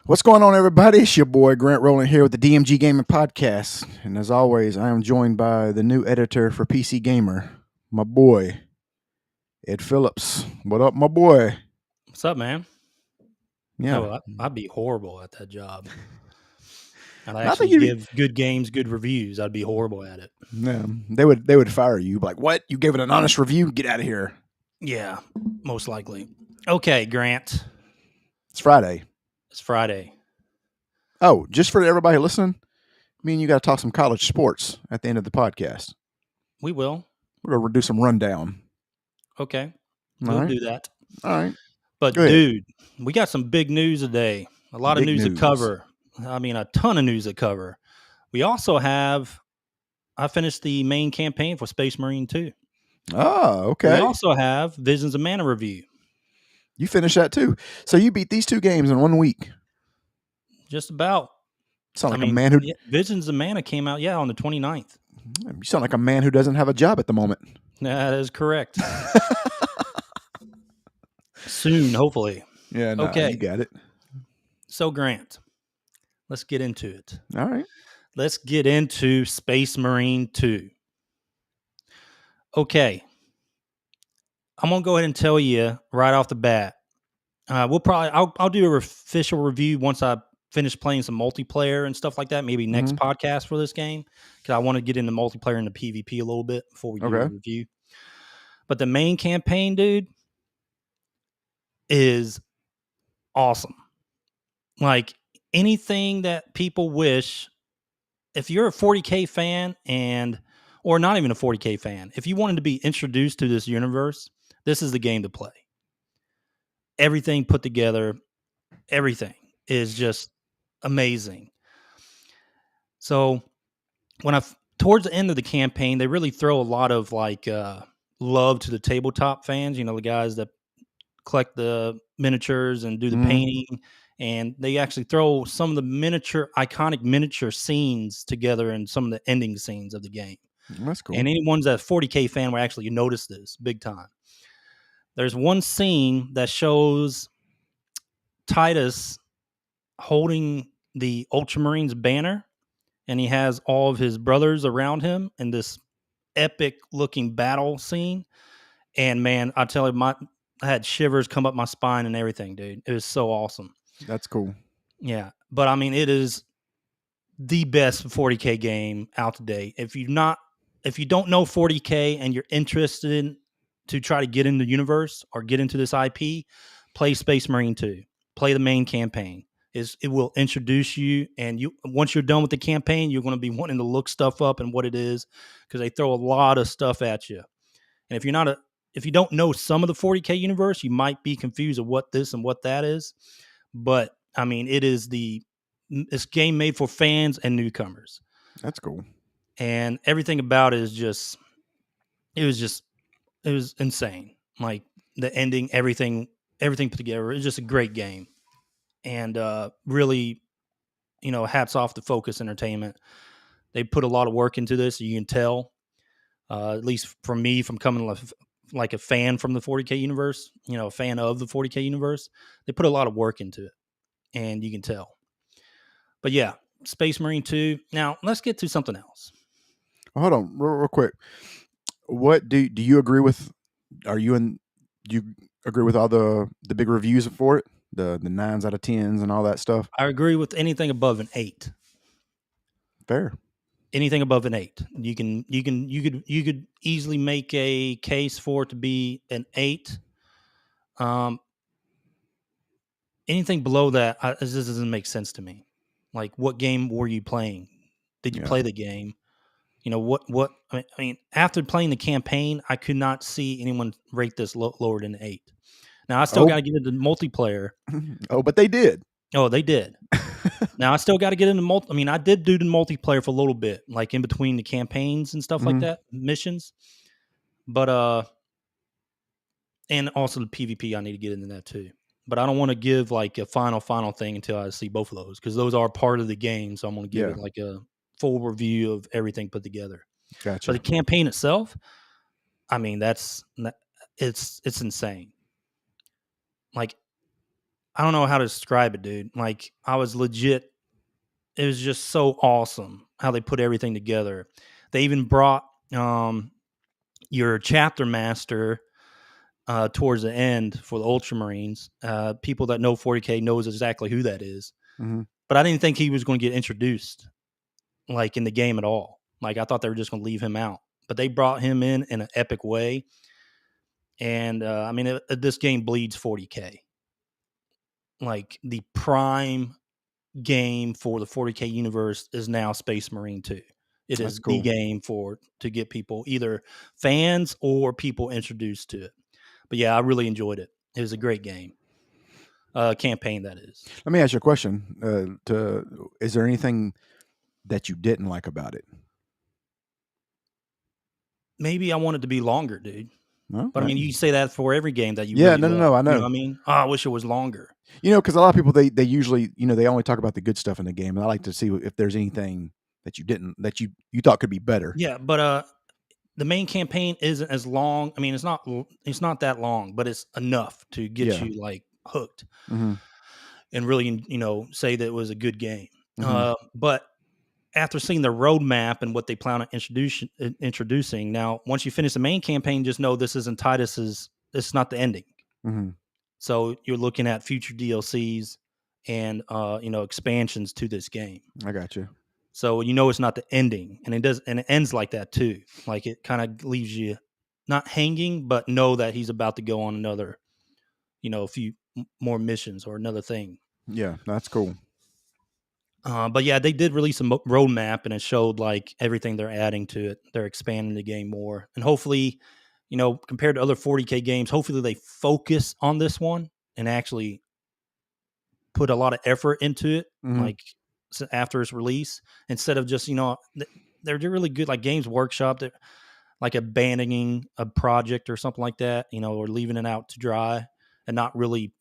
What's going on, everybody? It's your boy Grant Rowland here with the DMG Gaming Podcast. And as always, I am joined by the new editor for PCGamer, my boy, Ed Phillips. What up, my boy? What's up, man? Yeah. Oh, I'd be horrible at that job. I'd I think actually you'd be- give good games good reviews. I'd be horrible at it. Yeah, they would fire you. Like, what? You gave it an honest review? Get out of here. Yeah, most likely. Okay, Grant. It's Friday. It's Friday. Oh, just for everybody listening, me and you got to talk some college sports at the end of the podcast. We will. We're going to do some rundown. Okay. All We'll right. do that. All right. But, Go ahead. dude, we got some big news today. A lot of Big news to news. cover. I mean, a ton of news to cover. We also have, I finished the main campaign for Space Marine 2. Oh, okay. We also have Visions of Mana review. You finished that too. So you beat these two games in 1 week. Just about. Sound like a man who Visions of Mana came out, on the 29th. You sound like a man who doesn't have a job at the moment. That is correct. Soon, hopefully. Yeah, no, Okay. you got it. So, Grant, let's get into it. All right. Let's get into Space Marine 2. Okay. I'm going to go ahead and tell you right off the bat. I'll do an official review once I finish playing some multiplayer and stuff like that. Maybe next podcast for this game, because I want to get into multiplayer and the PvP a little bit before we do a review. But the main campaign, dude, is awesome. Like anything that people wish, if you're a 40K fan or not even a 40K fan, if you wanted to be introduced to this universe, this is the game to play. Everything put together, everything is just amazing. So towards the end of the campaign, they really throw a lot of love to the tabletop fans, the guys that collect the miniatures and do the painting. And they actually throw some of the iconic miniature scenes together in some of the ending scenes of the game. That's cool. And anyone's a 40K fan will actually notice this big time. There's one scene that shows Titus holding the Ultramarines banner, and he has all of his brothers around him in this epic looking battle scene. And man, I tell you, I had shivers come up my spine and everything, dude. It was so awesome. That's cool. Yeah. But I mean, it is the best 40K game out today. If you don't know 40K and you're interested to try to get in the universe or get into this IP, play Space Marine 2. Play the main campaign. It will introduce you, and once you're done with the campaign, you're going to be wanting to look stuff up and what it is, because they throw a lot of stuff at you. And if you don't know some of the 40K universe, you might be confused of what this and what that is. But I mean, it's game made for fans and newcomers. That's cool. And everything about it it was insane. Like the ending, everything put together. It's just a great game. And really, hats off to Focus Entertainment. They put a lot of work into this. You can tell, at least from me, from coming like a fan from the 40K universe, a fan of the 40K universe, they put a lot of work into it, and you can tell. But yeah, Space Marine 2. Now, let's get to something else. Hold on, real quick. What do you agree with? Do you agree with all the big reviews for it? The 9s out of 10s and all that stuff? I agree with anything above an 8. Fair. Anything above an 8. You could easily make a case for it to be an 8. Anything below that, this doesn't make sense to me. Like, what game were you playing? Did you play the game? What I mean, after playing the campaign, I could not see anyone rate this lower than an 8. Now, I still got to get into multiplayer. Oh, but they did. Oh, they did. Now, I still got to get into I did do the multiplayer for a little bit, like in between the campaigns and stuff like that, missions. But, and also the PvP, I need to get into that too. But I don't want to give like a final thing until I see both of those, because those are part of the game. So I'm going to give it like a full review of everything put together. Gotcha. But the campaign itself, I mean, it's insane. Like, I don't know how to describe it, dude. Like, I was legit. It was just so awesome how they put everything together. They even brought your chapter master towards the end for the Ultramarines. People that know 40K knows exactly who that is. Mm-hmm. But I didn't think he was going to get introduced like in the game at all. Like, I thought they were just going to leave him out. But they brought him in an epic way. And I mean, this game bleeds 40K. Like, the prime game for the 40K universe is now Space Marine 2. It That's is the cool. game to get people, either fans or people, introduced to it. But yeah, I really enjoyed it. It was a great game. Campaign, that is. Let me ask you a question. Is there anything that you didn't like about it? Maybe I want it to be longer, dude. No, But I mean, you say that for every game that you yeah, really love. no. I You know know. what I mean? Oh, I wish it was longer. Because a lot of people they usually they only talk about the good stuff in the game, and I like to see if there's anything that you thought could be better. Yeah, but the main campaign isn't as long. I mean, it's not that long, but it's enough to get Yeah. you like hooked Mm-hmm. and really, say that it was a good game. Mm-hmm. But after seeing the roadmap and what they plan on introducing, now once you finish the main campaign, just know this isn't Titus's. This is not the ending. Mm-hmm. So you're looking at future DLCs and expansions to this game. I got you. So it's not the ending, and it ends like that too. Like, it kind of leaves you not hanging, but know that he's about to go on another, a few more missions or another thing. Yeah, that's cool. But yeah, they did release a roadmap, and it showed like everything they're adding to it. They're expanding the game more, and hopefully, compared to other 40K games, hopefully they focus on this one and actually put a lot of effort into it. Mm-hmm. Like, after its release, instead of just they're really good, like Games Workshop, that like abandoning a project or something like that, or leaving it out to dry and not really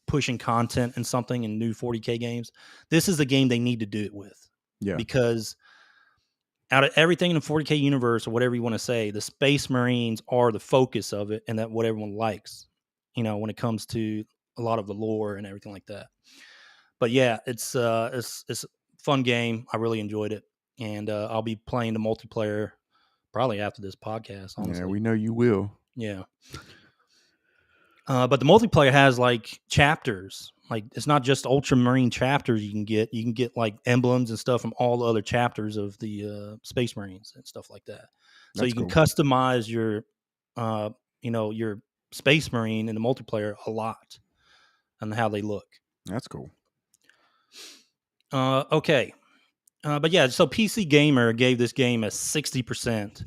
pushing content and something in new 40K games. This is the game they need to do it with. Yeah. Because out of everything in the 40K universe, or whatever you want to say, the Space Marines are the focus of it, and that what everyone likes, when it comes to a lot of the lore and everything like that. But yeah, it's a fun game. I really enjoyed it, and I'll be playing the multiplayer probably after this podcast. Honestly, Yeah, we know you will. yeah. But the multiplayer has like chapters. Like, it's not just Ultramarine chapters you can get. You can get like emblems and stuff from all the other chapters of the Space Marines and stuff like that. So That's you can cool. customize your, your Space Marine in the multiplayer a lot, and how they look. That's cool. Okay. But yeah, so PCGamer gave this game a 60%.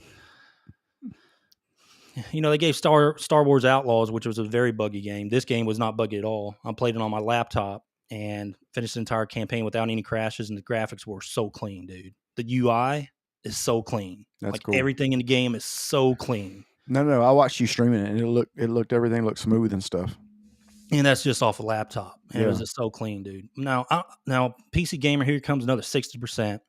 They gave Star Wars Outlaws, which was a very buggy game. This game was not buggy at all. I played it on my laptop and finished the entire campaign without any crashes, and the graphics were so clean, dude. The UI is so clean. That's like, cool. everything in the game is so clean. No. I watched you streaming it, and everything looked smooth and stuff. And that's just off a laptop. And Yeah. It was just so clean, dude. Now PCGamer, here comes another 60%.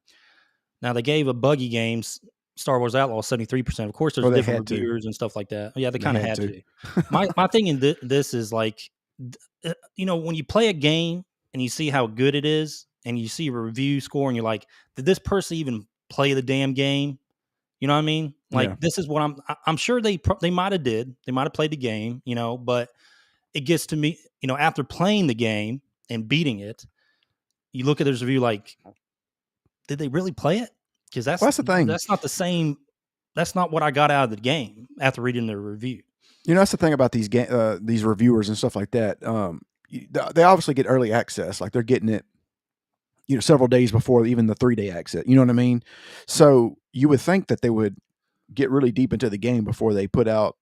Now, they gave a buggy games Star Wars Outlaw 73%. Of course, there's different reviewers and stuff like that. Yeah, they kind of had to. My thing in this is like, when you play a game and you see how good it is, and you see a review score, and you're like, did this person even play the damn game? You know what I mean? Like, This is what I'm sure they might have did. They might have played the game, but it gets to me, after playing the game and beating it, you look at this review like, did they really play it? Because that's the thing. That's not the same. That's not what I got out of the game after reading the review. That's the thing about these these reviewers and stuff like that. They obviously get early access, like they're getting it, several days before even the 3-day access. You know what I mean? So you would think that they would get really deep into the game before they put out,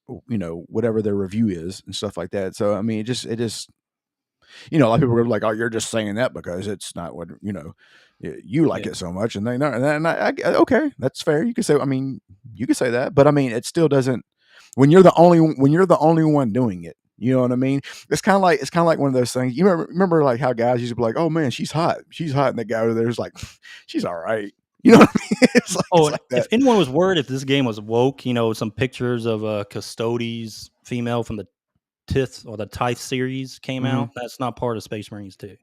whatever their review is and stuff like that. So I mean, it just, a lot of people are like, "Oh, you're just saying that because it's not what you like it so much." And they know, and okay, that's fair. You can say, you can say that, but I mean, it still doesn't. When you're the only one doing it, you know what I mean? It's kind of like one of those things. You remember like how guys used to be like, "Oh man, she's hot," and the guy over there is like, "She's all right." You know what I mean? It's like that. If anyone was worried if this game was woke, some pictures of Custodes female from the Tith or the Tithe series came Mhm. out. That's not part of Space Marines 2.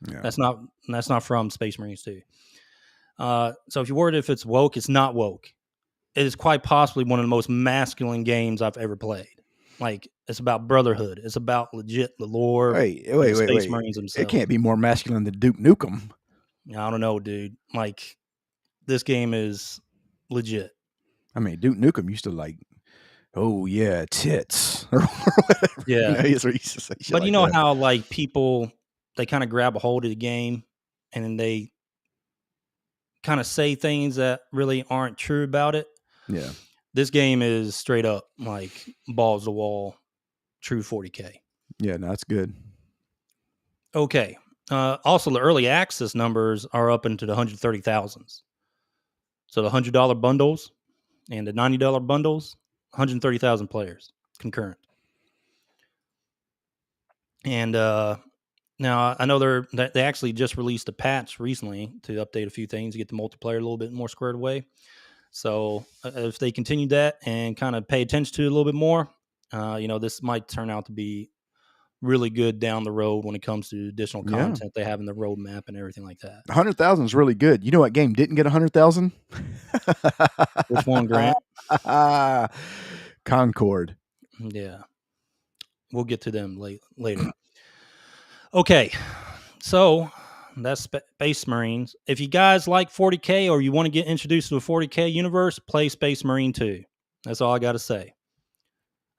Yeah. That's not from Space Marines 2. So if you're worried if it's woke, it's not woke. It is quite possibly one of the most masculine games I've ever played. Like, it's about brotherhood. It's about legit the lore Wait. of the Space Marines It themselves. can't be more masculine than Duke Nukem. I don't know, dude. Like, this game is legit. I mean, Duke Nukem used to like, oh yeah, tits or whatever. Yeah. You know, he used to say shit But like you know that. how like people, they kind of grab a hold of the game and then they kind of say things that really aren't true about it. Yeah. This game is straight up like balls to wall, true 40K. Yeah, no, that's good. Okay. Also, the early access numbers are up into the 130,000s. So the $100 bundles and the $90 bundles, 130,000 players concurrent. And now I know they actually just released a patch recently to update a few things to get the multiplayer a little bit more squared away. So if they continue that and kind of pay attention to it a little bit more, this might turn out to be really good down the road when it comes to additional Yeah. content they have in the roadmap and everything like that. 100,000 is really good. You know what game didn't get 100,000? Which one, Grant? Concord. Yeah. We'll get to them later. Okay. So that's Space Marines. If you guys like 40K or you want to get introduced to the 40K universe, play Space Marine 2. That's all I got to say.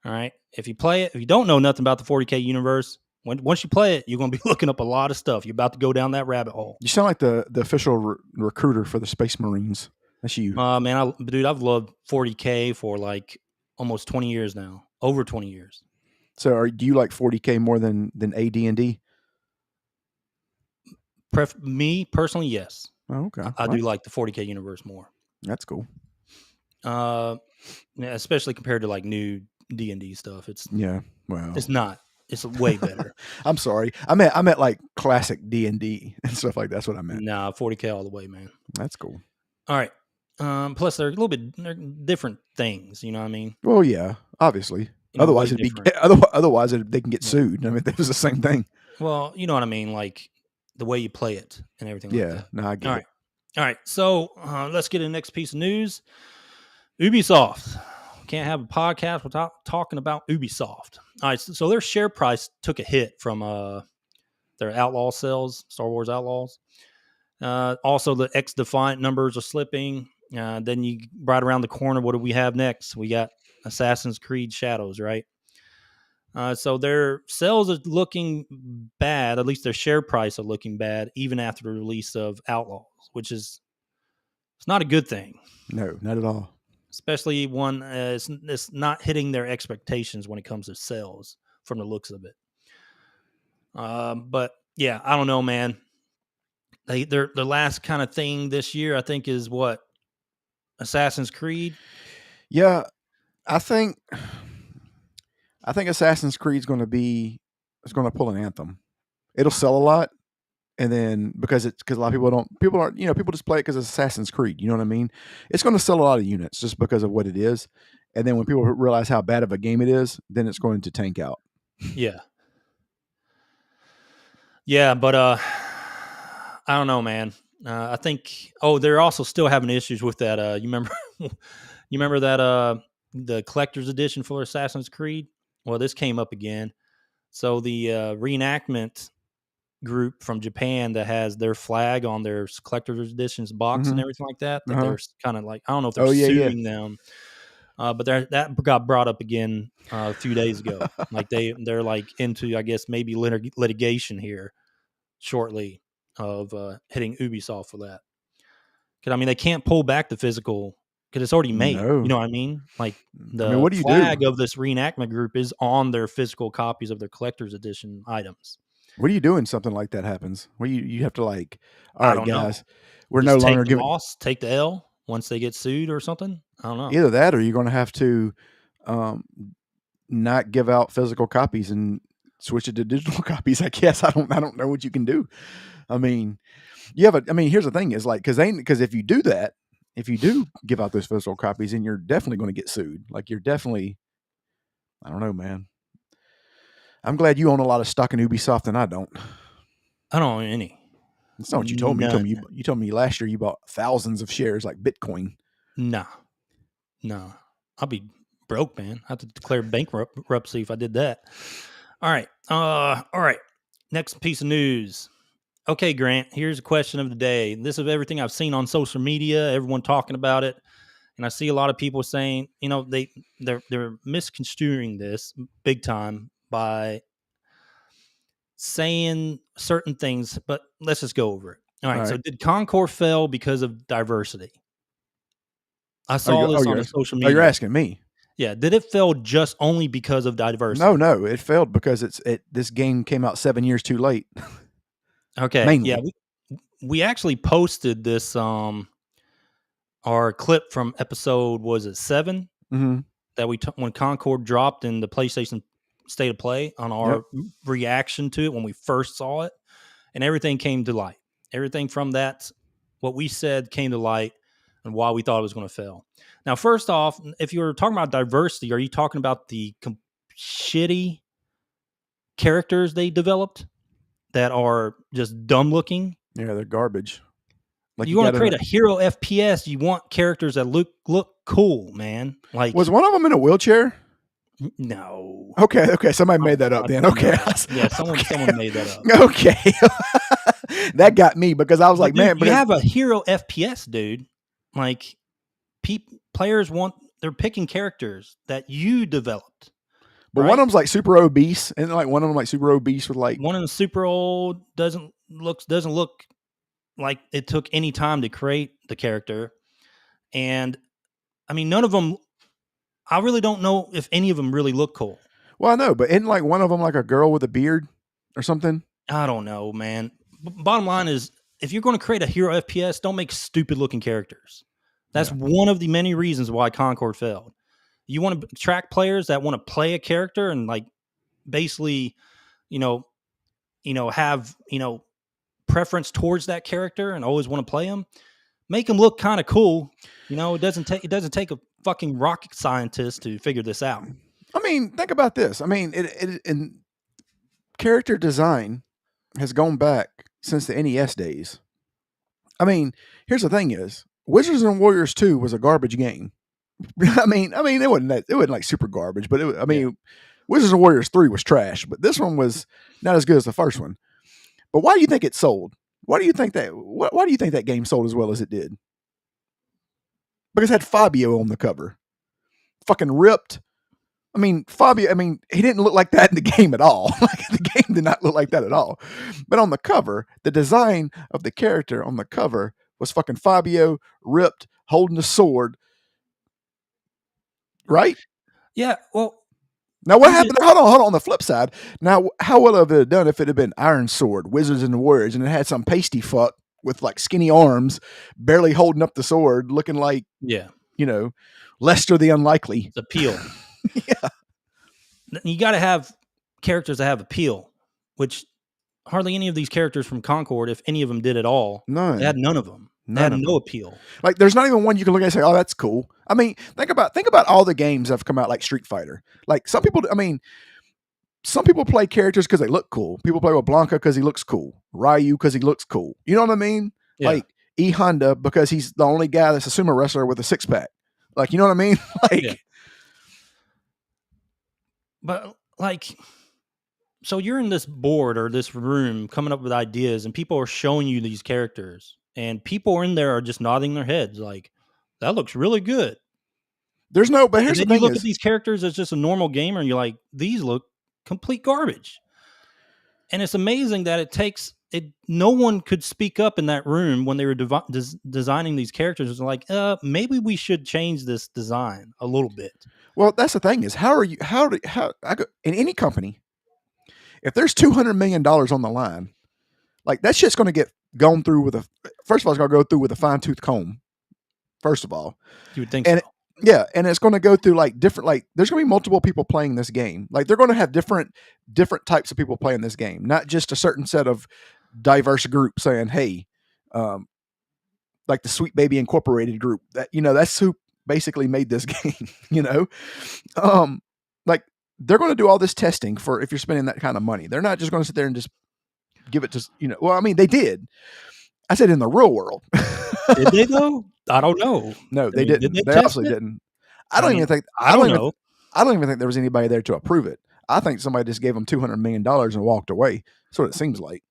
All right. If you play it, if you don't know nothing about the 40K universe, once you play it, you're going to be looking up a lot of stuff. You're about to go down that rabbit hole. You sound like the official recruiter for the Space Marines. That's you. Man, dude, I've loved 40K for like almost 20 years now. Over 20 years. So do you like 40K more than AD&D? Me personally, yes. Oh, okay. I do like the 40K universe more. That's cool. Especially compared to like new D&D stuff. It's not. It's way better. I'm sorry. I meant like classic D&D and stuff like that. That's what I meant. Nah, 40K all the way, man. That's cool. All right. Plus, they're they're different things. You know what I mean? Well, yeah, obviously. Otherwise, they can get sued. I mean, it was the same thing. Well, you know what I mean, like the way you play it and everything. like that. No, I get it. All right. So let's get to the next piece of news. Ubisoft. Can't have a podcast without talking about Ubisoft. All right. So their share price took a hit from their Outlaw sales, Star Wars Outlaws. Also, the X-Defiant numbers are slipping. Then you right around the corner, what do we have next? We got Assassin's Creed Shadows, right? So their sales are looking bad. At least their share price are looking bad, even after the release of Outlaws, which is it's not a good thing. No, not at all. Especially one it's not hitting their expectations when it comes to sales from the looks of it. But yeah, I don't know, man. Their last kind of thing this year, I think, is what? Assassin's Creed? Yeah, I think Assassin's Creed's going to pull an Anthem. It'll sell a lot, and then because a lot of people just play it because it's Assassin's Creed. You know what I mean? It's going to sell a lot of units just because of what it is, and then when people realize how bad of a game it is, then it's going to tank out. Yeah. Yeah, but I don't know, man. I think. Oh, they're also still having issues with that. You remember that the collector's edition for Assassin's Creed? Well, this came up again. So the reenactment group from Japan that has their flag on their collector's editions box and everything like that. That they're kind of like, I don't know if they're suing them, but that got brought up again a few days ago. Like they're like into, I guess, maybe litigation here shortly of hitting Ubisoft for that. Because I mean, they can't pull back the physical because it's already made. No. You know what I mean? Like the what do you flag do? of this reenactment group is on their physical copies of their collector's edition items. What do you do when something like that happens? Well, you have to like, all right, guys, we're just no longer giving take the L once they get sued or something. I don't know. Either that, or you're going to have to not give out physical copies and switch it to digital copies. I guess I don't know what you can do. I mean, here's the thing: is like because if you do that, if you do give out those physical copies, then you're definitely going to get sued. Like you're definitely, I don't know, man. I'm glad you own a lot of stock in Ubisoft and I don't. I don't own any. That's not what you told me. None. You told me last year you bought thousands of shares like Bitcoin. Nah, no. I'll be broke, man. I have to declare bankruptcy if I did that. All right. All right. Next piece of news. Okay, Grant, here's a question of the day. This is everything I've seen on social media, everyone talking about it. And I see a lot of people saying, you know, they're misconstruing this big time by saying certain things, but let's just go over it. All right. So did Concord fail because of diversity? I saw this on the social media. Oh, you're asking me? Yeah. Did it fail just only because of diversity? No. It failed because this game came out 7 years too late. Okay. Mainly. Yeah. We actually posted this our clip from episode, was it 7? Mm-hmm. That when Concord dropped in the PlayStation State of Play, on our reaction to it when we first saw it, and everything came to light. Everything from that, what we said, came to light, and why we thought it was going to fail. Now, first off, if you're talking about diversity, are you talking about the shitty characters they developed that are just dumb looking? Yeah, they're garbage. Like you want to create a hero FPS, you want characters that look cool, man. Like, was one of them in a wheelchair? No. Okay. Somebody made that up then. Okay. Yeah, someone made that up. Okay. That got me because I was like, man, you have a hero FPS, dude. Like, players they're picking characters that you developed. But right? One of them's like super obese, and like one of them like super obese with like one of them super old, doesn't look like it took any time to create the character. And I mean, none of them, I really don't know if any of them really look cool. Well, I know, but isn't like one of them like a girl with a beard or something? I don't know, man. Bottom line is, if you're going to create a hero FPS, don't make stupid looking characters. That's one of the many reasons why Concord failed. You want to attract players that want to play a character and like basically, have, preference towards that character and always want to play them. Make them look kind of cool. It doesn't take a fucking rocket scientist to figure this out. I mean, think about this. I mean, in character design has gone back since the NES days. I mean, here's the thing: is Wizards and Warriors 2 was a garbage game. I mean, it wasn't like super garbage, but Wizards and Warriors 3 was trash. But this one was not as good as the first one. But why do you think it sold? Why do you think that game sold as well as it did? Because it had Fabio on the cover, fucking ripped. I mean, Fabio. I mean, he didn't look like that in the game at all. Like the game did not look like that at all. But on the cover, the design of the character on the cover was fucking Fabio, ripped, holding a sword. Right? Yeah. Well, now what happened? Hold on. On the flip side, now how would have it done if it had been Iron Sword, Wizards and Warriors, and it had some pasty fuck with like skinny arms, barely holding up the sword, looking like Lester the Unlikely. It's appeal. Yeah. You got to have characters that have appeal, which hardly any of these characters from Concord, if any of them did at all, none. They had none of them. They had no appeal. Like, there's not even one you can look at and say, "Oh, that's cool." I mean, think about all the games that have come out, like Street Fighter. Like some people play characters because they look cool. People play with Blanca because he looks cool. Ryu because he looks cool. You know what I mean? Yeah. Like E Honda because he's the only guy that's a sumo wrestler with a 6-pack. Like, you know what I mean? Like, yeah. But like, so you're in this board or this room coming up with ideas, and people are showing you these characters. And people in there are just nodding their heads like, that looks really good. But here's the thing: you look at these characters as just a normal gamer, and you're like, these look complete garbage. And it's amazing that it takes it. No one could speak up in that room when they were designing these characters. It's like, maybe we should change this design a little bit. Well, that's the thing is, in any company, if there's $200 million on the line, like that shit's going to get gone through first of all, it's going to go through with a fine-tooth comb. First of all, you would think so. And it's going to go through like different, like there's going to be multiple people playing this game. Like they're going to have different types of people playing this game, not just a certain set of diverse group saying, "Hey," like the Sweet Baby Incorporated group. That that's who basically made this game. Like they're going to do all this testing for if you're spending that kind of money. They're not just going to sit there and just give it to, well, I mean, they did. I said in the real world. Did they though? I don't know. No, I they mean, did didn't. they They test obviously it? didn't. I mean, I don't know. I don't even think there was anybody there to approve it. I think somebody just gave them $200 million and walked away. That's what it seems like.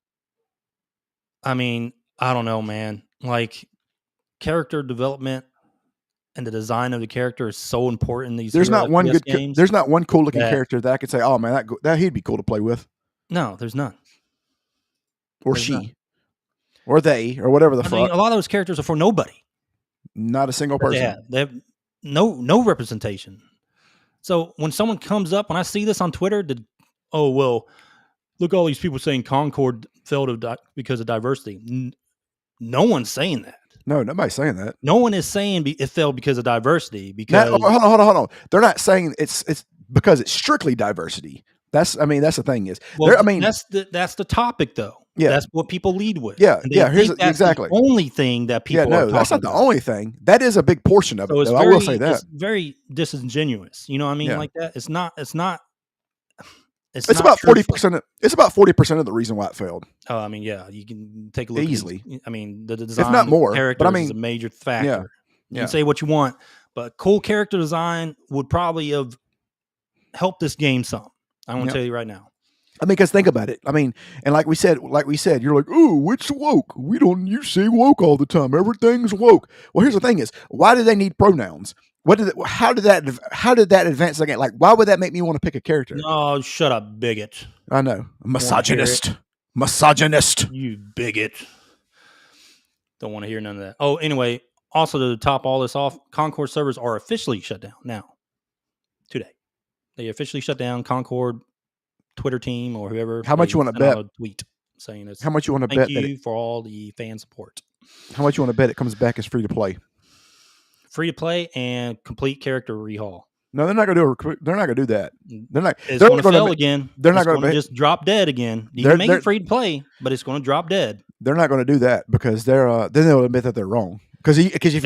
I mean, I don't know, man. Like character development and the design of the character is so important in these There's hero not one FPS good. games. There's not one cool looking that- character that I could say, oh man, that he'd be cool to play with, No, there's none. or There's she, none. or they, or whatever the I fuck. mean, a lot of those characters are for nobody. Not a single person. They have no representation. So when someone comes up, when I see this on Twitter, oh well, look all these people saying Concord failed because of diversity. No one's saying that. No, nobody's saying that. No one is saying it failed because of diversity. Because Hold on. They're not saying it's because it's strictly diversity. That's the thing is. well, I mean, that's the topic though. Yeah. That's what people lead with. Yeah, And they think that's exactly the only thing that people. yeah, are no, that's not talking the about. only thing. That is a big portion of So it. it's Though. very, I will say that it's very disingenuous. You know what I mean? Yeah. Like that. It's not. it's not about truthful. 40%. It's about 40% of the reason why it failed. Oh, I mean, yeah, you can take a look Easily. I mean, the design, not more, but characters I mean, is a major factor. yeah, You can say what you want, but cool character design would probably have helped this game some. I want to Yeah. tell you right now. I mean, because think about it. I mean, and like we said, you're like, oh, it's woke. You say woke all the time. Everything's woke. Well, here's the thing: is why do they need pronouns? How did that advance the game? Like, why would that make me want to pick a character? No, shut up, bigot. I know, misogynist. You bigot. Don't want to hear none of that. Oh, anyway, also to top all this off, Concord servers are officially shut down now. Today. They officially shut down. Concord Twitter team or whoever. How much you want to bet? A tweet saying this. How much you want to Thank bet? you for all the fan support. How much you want to bet it comes back as free to play? Free to play and complete character rehaul. No, they're not going to do. They're not going to do that. They're not. It's they're going to gonna fail ma- again. They're not It's going to just drop dead again. You can make it free to play, but it's going to drop dead. They're not going to do that because then they'll admit that they're wrong. Because if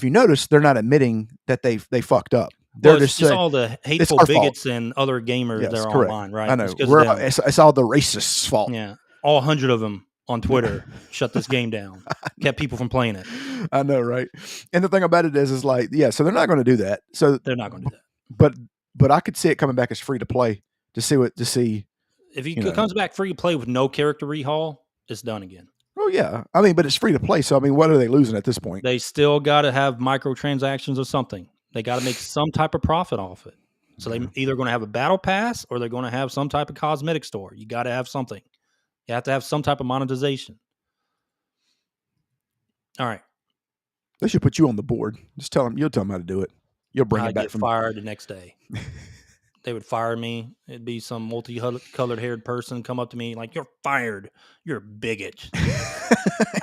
you notice, they're not admitting that they fucked up. They're Well, just it's just saying, all the hateful bigots and other gamers that are online, right? I know. It's It's all the racists' fault. yeah, all 100 of them on Twitter shut this game down, kept people from playing it. I know, right? And the thing about it is like, yeah, so they're not going to do that. So They're not going to do that. But I could see it coming back as free to play to see. If it comes back free to play with no character rehaul, it's done again. Oh yeah, I mean, but it's free to play. So I mean, what are they losing at this point? They still got to have microtransactions or something. They got to make some type of profit off it. So they either going to have a battle pass or they're going to have some type of cosmetic store. You got to have something. You have to have some type of monetization. All right. They should put you on the board. Just tell them. You'll tell them how to do it. You'll bring it back get from fired the next day. They would fire me. It'd be some multicolored haired person come up to me like, "You're fired. You're a bigot.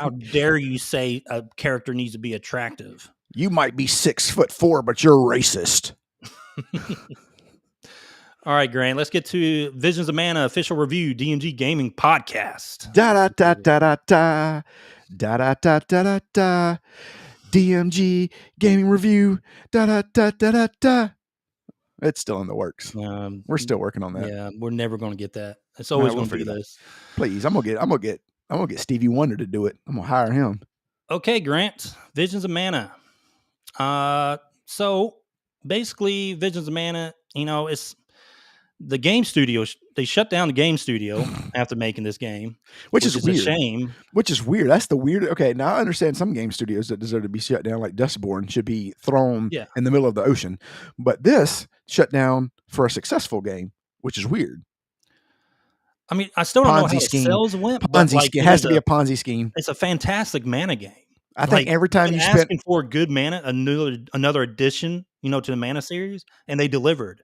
How dare you say a character needs to be attractive? You might be 6'4", but you're racist." All right, Grant, let's get to Visions of Mana official review, DMG Gaming podcast. Da da da da da da da da da da da da. DMG Gaming review. Da da da da da da. It's still in the works. We're still working on that. Yeah, we're never going to get that. It's always going to be this. Please, I'm gonna get Stevie Wonder to do it. I'm gonna hire him. Okay, Grant, Visions of Mana. So basically, Visions of Mana, it's the game studio. They shut down the game studio after making this game, which is weird. A shame. Which is weird. That's the weird. Okay, now I understand some game studios that deserve to be shut down, like Dustborn, should be thrown in the middle of the ocean. But this shut down for a successful game, which is weird. I mean, I still don't know how the sales went. Ponzi scheme. It has to be a Ponzi scheme. It's a fantastic mana game. I think every time you spent asking for good mana, another addition, to the mana series, and they delivered.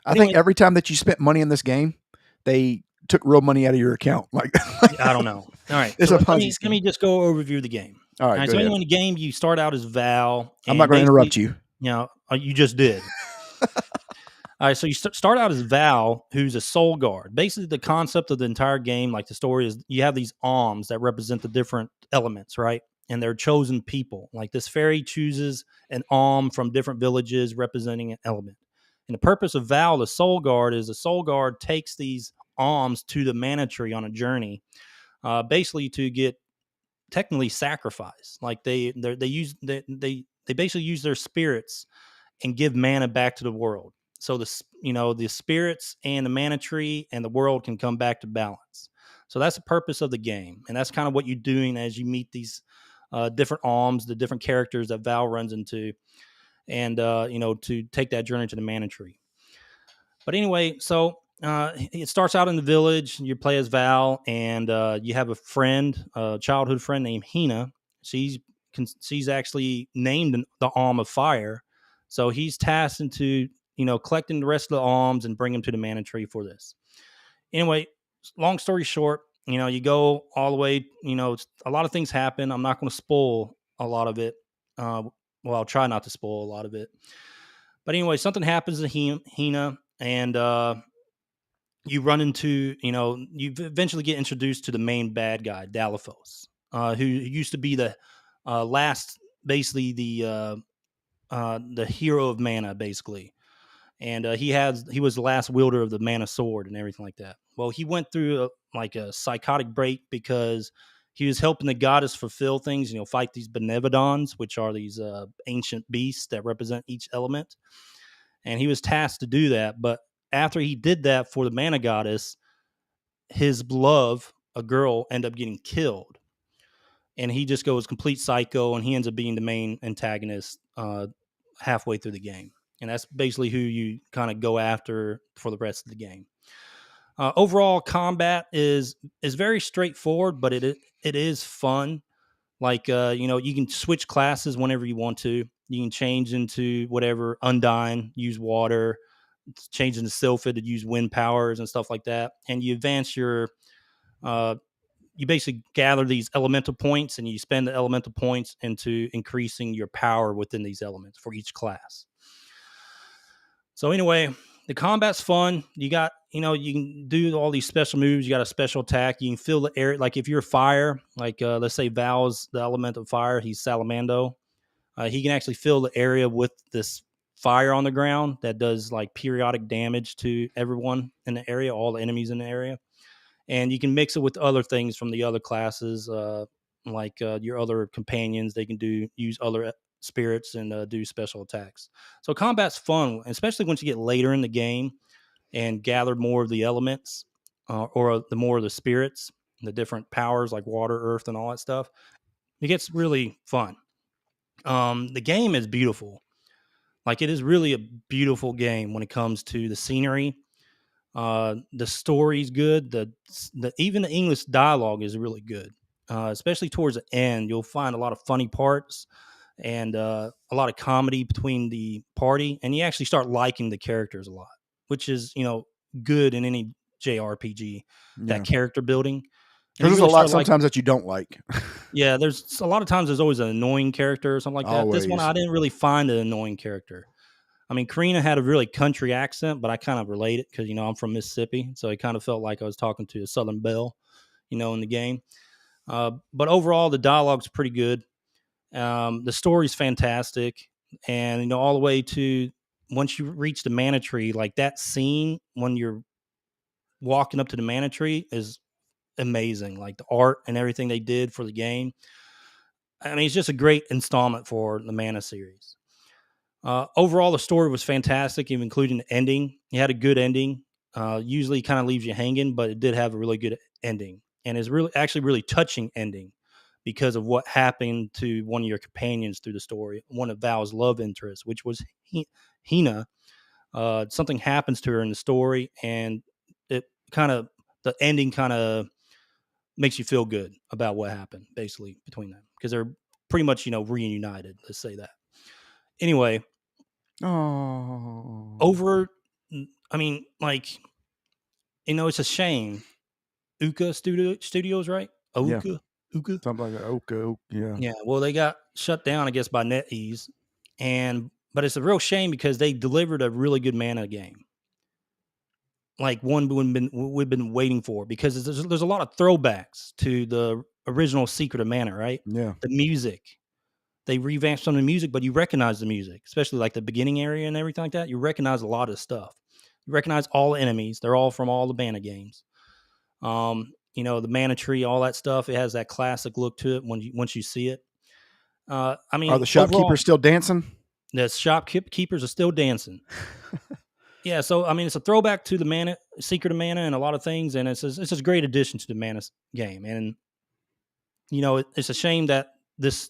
I think every time that you spent money in this game, they took real money out of your account. Like I don't know. All right, it's a Ponzi scheme. Let me just go overview the game. All right. So anyway, in the game, you start out as Val. I'm not going to interrupt you. You just did. All right, so you start out as Val, who's a soul guard. Basically, the concept of the entire game, like the story, is you have these alms that represent the different elements, right? And they're chosen people. Like this fairy chooses an alm from different villages representing an element. And the purpose of Val, the Soul Guard, is the Soul Guard takes these alms to the mana tree on a journey, basically to get technically sacrificed. Like they basically use their spirits and give mana back to the world. So the spirits and the mana tree and the world can come back to balance. So that's the purpose of the game, and that's kind of what you're doing as you meet these different alms, the different characters that Val runs into, and to take that journey to the mana tree. But anyway, so it starts out in the village. You play as Val, and you have a friend, a childhood friend named Hina. She's actually named the Alm of Fire, so he's tasked into collecting the rest of the alms and bring them to the mana tree for this. Anyway, long story short, you go all the way. A lot of things happen. I'm not going to spoil a lot of it. Well, I'll try not to spoil a lot of it. But anyway, something happens to Hina, and you run into, you eventually get introduced to the main bad guy, Dalaphos, who used to be the basically the hero of mana, basically. And he was the last wielder of the mana sword and everything like that. Well, he went through a psychotic break because he was helping the goddess fulfill things, fight these benevodons, which are these ancient beasts that represent each element. And he was tasked to do that. But after he did that for the mana goddess, his love, a girl, ended up getting killed. And he just goes complete psycho, and he ends up being the main antagonist halfway through the game. And that's basically who you kind of go after for the rest of the game. Overall, combat is very straightforward, but it is fun. Like you can switch classes whenever you want to. You can change into whatever Undyne, use water, change into Sylphid to use wind powers and stuff like that. And you advance your you basically gather these elemental points, and you spend the elemental points into increasing your power within these elements for each class. So anyway, the combat's fun. You got, you can do all these special moves. You got a special attack. You can fill the area. Like if you're fire, like let's say Val's the element of fire. He's Salamando. He can actually fill the area with this fire on the ground that does like periodic damage to everyone in the area, all the enemies in the area. And you can mix it with other things from the other classes, like your other companions. They can use other spirits and do special attacks. So combat's fun, especially once you get later in the game and gather more of the elements or the more of the spirits, the different powers like water, earth, and all that stuff. It gets really fun. The game is beautiful. Like it is really a beautiful game when it comes to the scenery. The story's good. Even the English dialogue is really good. Especially towards the end, you'll find a lot of funny parts and a lot of comedy between the party, and you actually start liking the characters a lot, which is good in any JRPG. That character building. There's a lot sometimes that you don't like. Yeah, there's a lot of times there's always an annoying character or something like that. Always. This one I didn't really find an annoying character. I mean, Karina had a really country accent, but I kind of relate it because, I'm from Mississippi. So it kind of felt like I was talking to a Southern belle, in the game. But overall, the dialogue's pretty good. The story's fantastic. And, all the way to once you reach the mana tree, like that scene when you're walking up to the mana tree is amazing. Like the art and everything they did for the game. I mean, it's just a great installment for the Mana series. Overall, the story was fantastic, even including the ending. It had a good ending. Usually kind of leaves you hanging, but it did have a really good ending. And it's really touching ending because of what happened to one of your companions through the story, one of Val's love interests, which was Hina. Something happens to her in the story, and the ending kind of makes you feel good about what happened, basically, between them. Because they're pretty much, reunited, let's say that. Anyway, I mean, like, it's a shame. Uka Studios, right? Uka? Something like that. Uka, yeah. Yeah, well, they got shut down, I guess, by NetEase. But it's a real shame because they delivered a really good Mana game. Like one we've been waiting for, because there's a lot of throwbacks to the original Secret of Mana, right? Yeah. The music, they revamped some of the music, but you recognize the music, especially like the beginning area and everything like that. You recognize a lot of stuff. You recognize all the enemies. They're all from all the Mana games. The Mana Tree, all that stuff. It has that classic look to it once you see it. I mean, Are the overall, shopkeepers still dancing? the shopkeepers are still dancing. Yeah, so I mean, it's a throwback to the Mana, Secret of Mana, and a lot of things, and it's just a great addition to the Mana game. And it's a shame that this,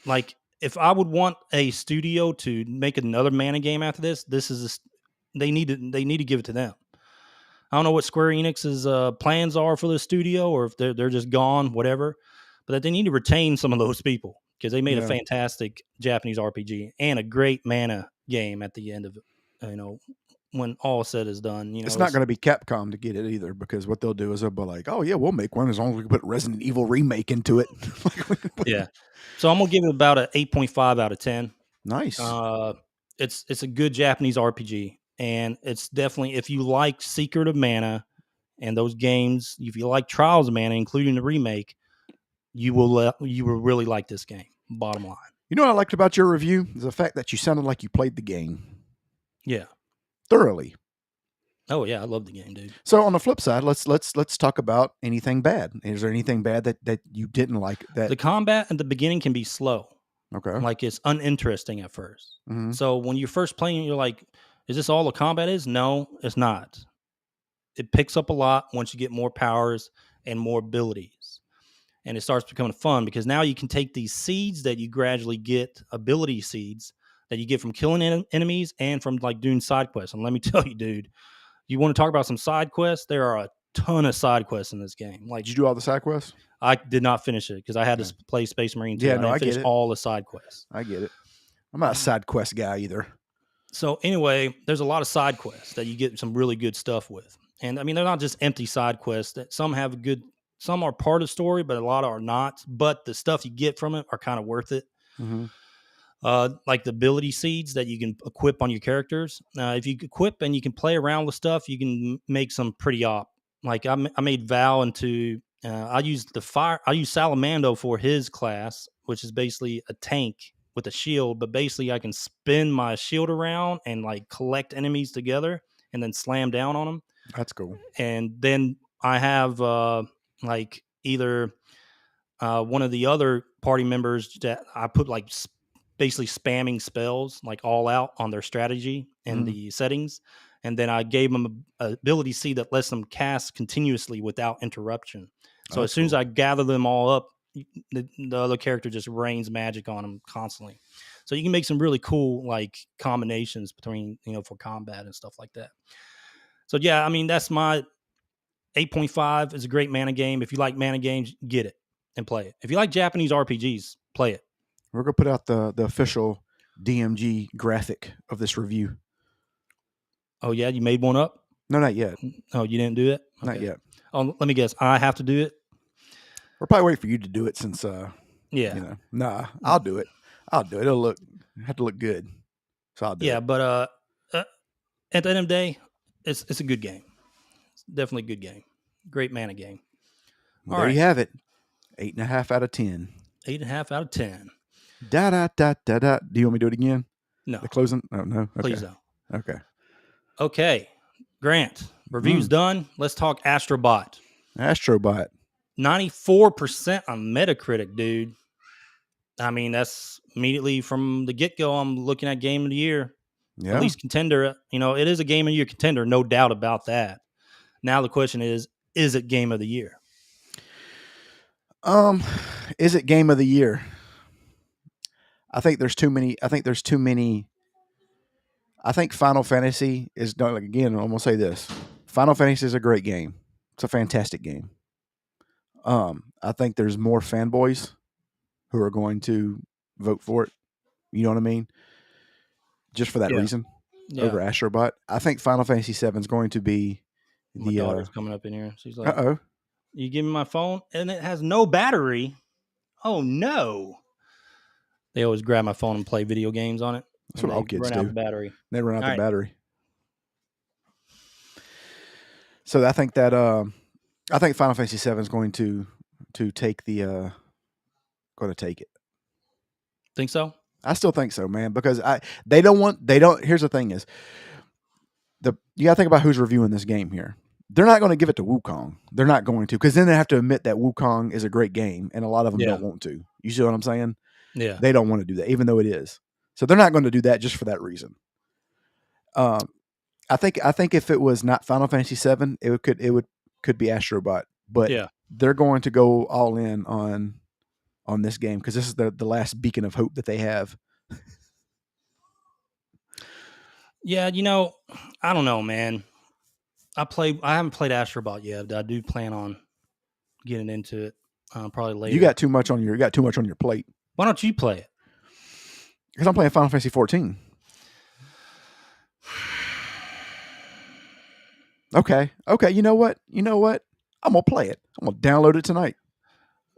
like, if I would want a studio to make another Mana game after this, they need to give it to them. I don't know what Square Enix's plans are for the studio, or if they're just gone, whatever. But they need to retain some of those people because they made a fantastic Japanese RPG and a great Mana game at the end of it. When all said is done, it's not going to be Capcom to get it either, because what they'll do is they'll be like, "Oh yeah, we'll make one as long as we can put Resident Evil remake into it." Yeah. So I'm gonna give it about an 8.5 out of 10. Nice. It's a good Japanese RPG, and it's definitely, if you like Secret of Mana and those games, if you like Trials of Mana, including the remake, you will really like this game. Bottom line. You know what I liked about your review is the fact that you sounded like you played the game. Yeah. Thoroughly. Oh yeah, I love the game, dude. So on the flip side, let's talk about anything bad. Is there anything bad that you didn't like? That the combat at the beginning can be slow. Okay. Like, it's uninteresting at first. Mm-hmm. So when you're first playing, you're like, is this all the combat is? No, it's not. It picks up a lot once you get more powers and more abilities. And it starts becoming fun because now you can take these seeds that you gradually get, ability seeds that you get from killing enemies and from like doing side quests. And let me tell you, dude, you want to talk about some side quests? There are a ton of side quests in this game. Like, did you do all the side quests? I did not finish it because I had to play Space Marine 2. Yeah, no, I didn't finish all the side quests. I get it. I'm not a side quest guy either. So anyway, there's a lot of side quests that you get some really good stuff with. And I mean, they're not just empty side quests. That some are part of the story, but a lot are not. But the stuff you get from it are kind of worth it. Mm-hmm. Like the ability seeds that you can equip on your characters. If you equip and you can play around with stuff, you can make some pretty op. Like I made Val into. I used Salamando for his class, which is basically a tank with a shield, but basically I can spin my shield around and like collect enemies together and then slam down on them. That's cool. And then I have like either one of the other party members that I put like basically spamming spells like all out on their strategy and the settings. And then I gave them an ability seed that lets them cast continuously without interruption. So as soon as I gather them all up, the other character just rains magic on them constantly. So you can make some really cool like combinations between, for combat and stuff like that. So yeah, I mean, that's my 8.5. It's a great Mana game. If you like Mana games, get it and play it. If you like Japanese RPGs, play it. We're going to put out the official DMG graphic of this review. Oh yeah, you made one up? No, not yet. Oh, you didn't do it? Okay. Not yet. Oh, let me guess. I have to do it? We'll probably wait for you to do it since yeah. Nah, I'll do it. It'll have to look good. So I'll do it. Yeah, but at the end of the day, it's a good game. It's definitely a good game. Great Mana game. Well, there you have it. 8.5 out of 10. 8.5 out of 10. Da da da da da. Do you want me to do it again? No. The closing? Oh no. Okay. Please don't. Okay. Grant, review's done. Let's talk Astrobot. 94% on Metacritic, dude. I mean, that's immediately from the get-go. I'm looking at Game of the Year. Yeah. At least contender. It is a Game of the Year contender, no doubt about that. Now the question is it Game of the Year? Is it Game of the Year? I think there's too many. I think Final Fantasy is, again, I'm going to say this. Final Fantasy is a great game. It's a fantastic game. I think there's more fanboys who are going to vote for it. You know what I mean? Just for that reason. Yeah. Over Astrobot. I think Final Fantasy VII is going to be my daughter's coming up in here. She's like, uh-oh. You give me my phone and it has no battery. Oh, no. They always grab my phone and play video games on it. That's what all kids do. Run out the battery. They run out the battery. So I think that I think Final Fantasy VII is going to take the going to take it. Think so? I still think so, man, because they don't. Here's the thing: is you got to think about who's reviewing this game here. They're not going to give it to Wukong. They're not going to, because then they have to admit that Wukong is a great game, and a lot of them don't want to. You see what I'm saying? Yeah. They don't want to do that, even though it is. So they're not going to do that just for that reason. I think if it was not Final Fantasy VII, it could be Astrobot, but they're going to go all in on this game because this is the last beacon of hope that they have. Yeah, I don't know, man. I haven't played Astrobot yet, but I do plan on getting into it probably later. You got too much on your plate. Why don't you play it? Because I'm playing Final Fantasy 14. Okay. You know what? I'm gonna play it. I'm gonna download it tonight.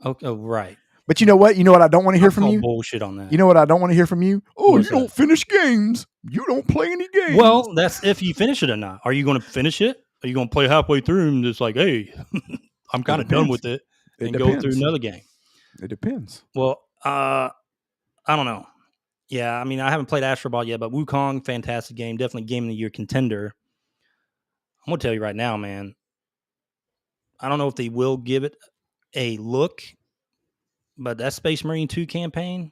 Okay, right. But you know what? I don't want to hear from you. Bullshit on that. You know what I don't want to hear from you? Oh, you don't finish games. You don't play any games. Well, that's if you finish it or not. Are you going to finish it? Are you going to play halfway through and just like, hey, I'm kind of done with it, and go through another game? It depends. Well, I don't know. Yeah, I mean, I haven't played Astrobot yet, but Wukong, fantastic game, definitely Game of the Year contender. I'm gonna tell you right now, man. I don't know if they will give it a look, but that Space Marine 2 campaign,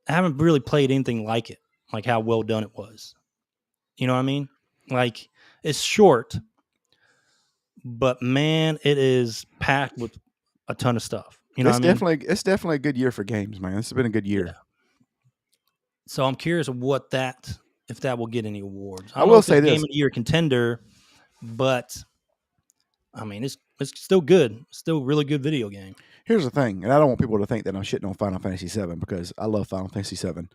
I haven't really played anything like it, like how well done it was. You know what I mean? Like, it's short, but man, it is packed with a ton of stuff. You know what I mean? It's definitely a good year for games, man. It's been a good year. Yeah. So I'm curious if that will get any awards. I will say this: Game of the Year contender, but I mean, it's still good. Still a really good video game. Here's the thing, and I don't want people to think that I'm shitting on Final Fantasy VII because I love Final Fantasy VII.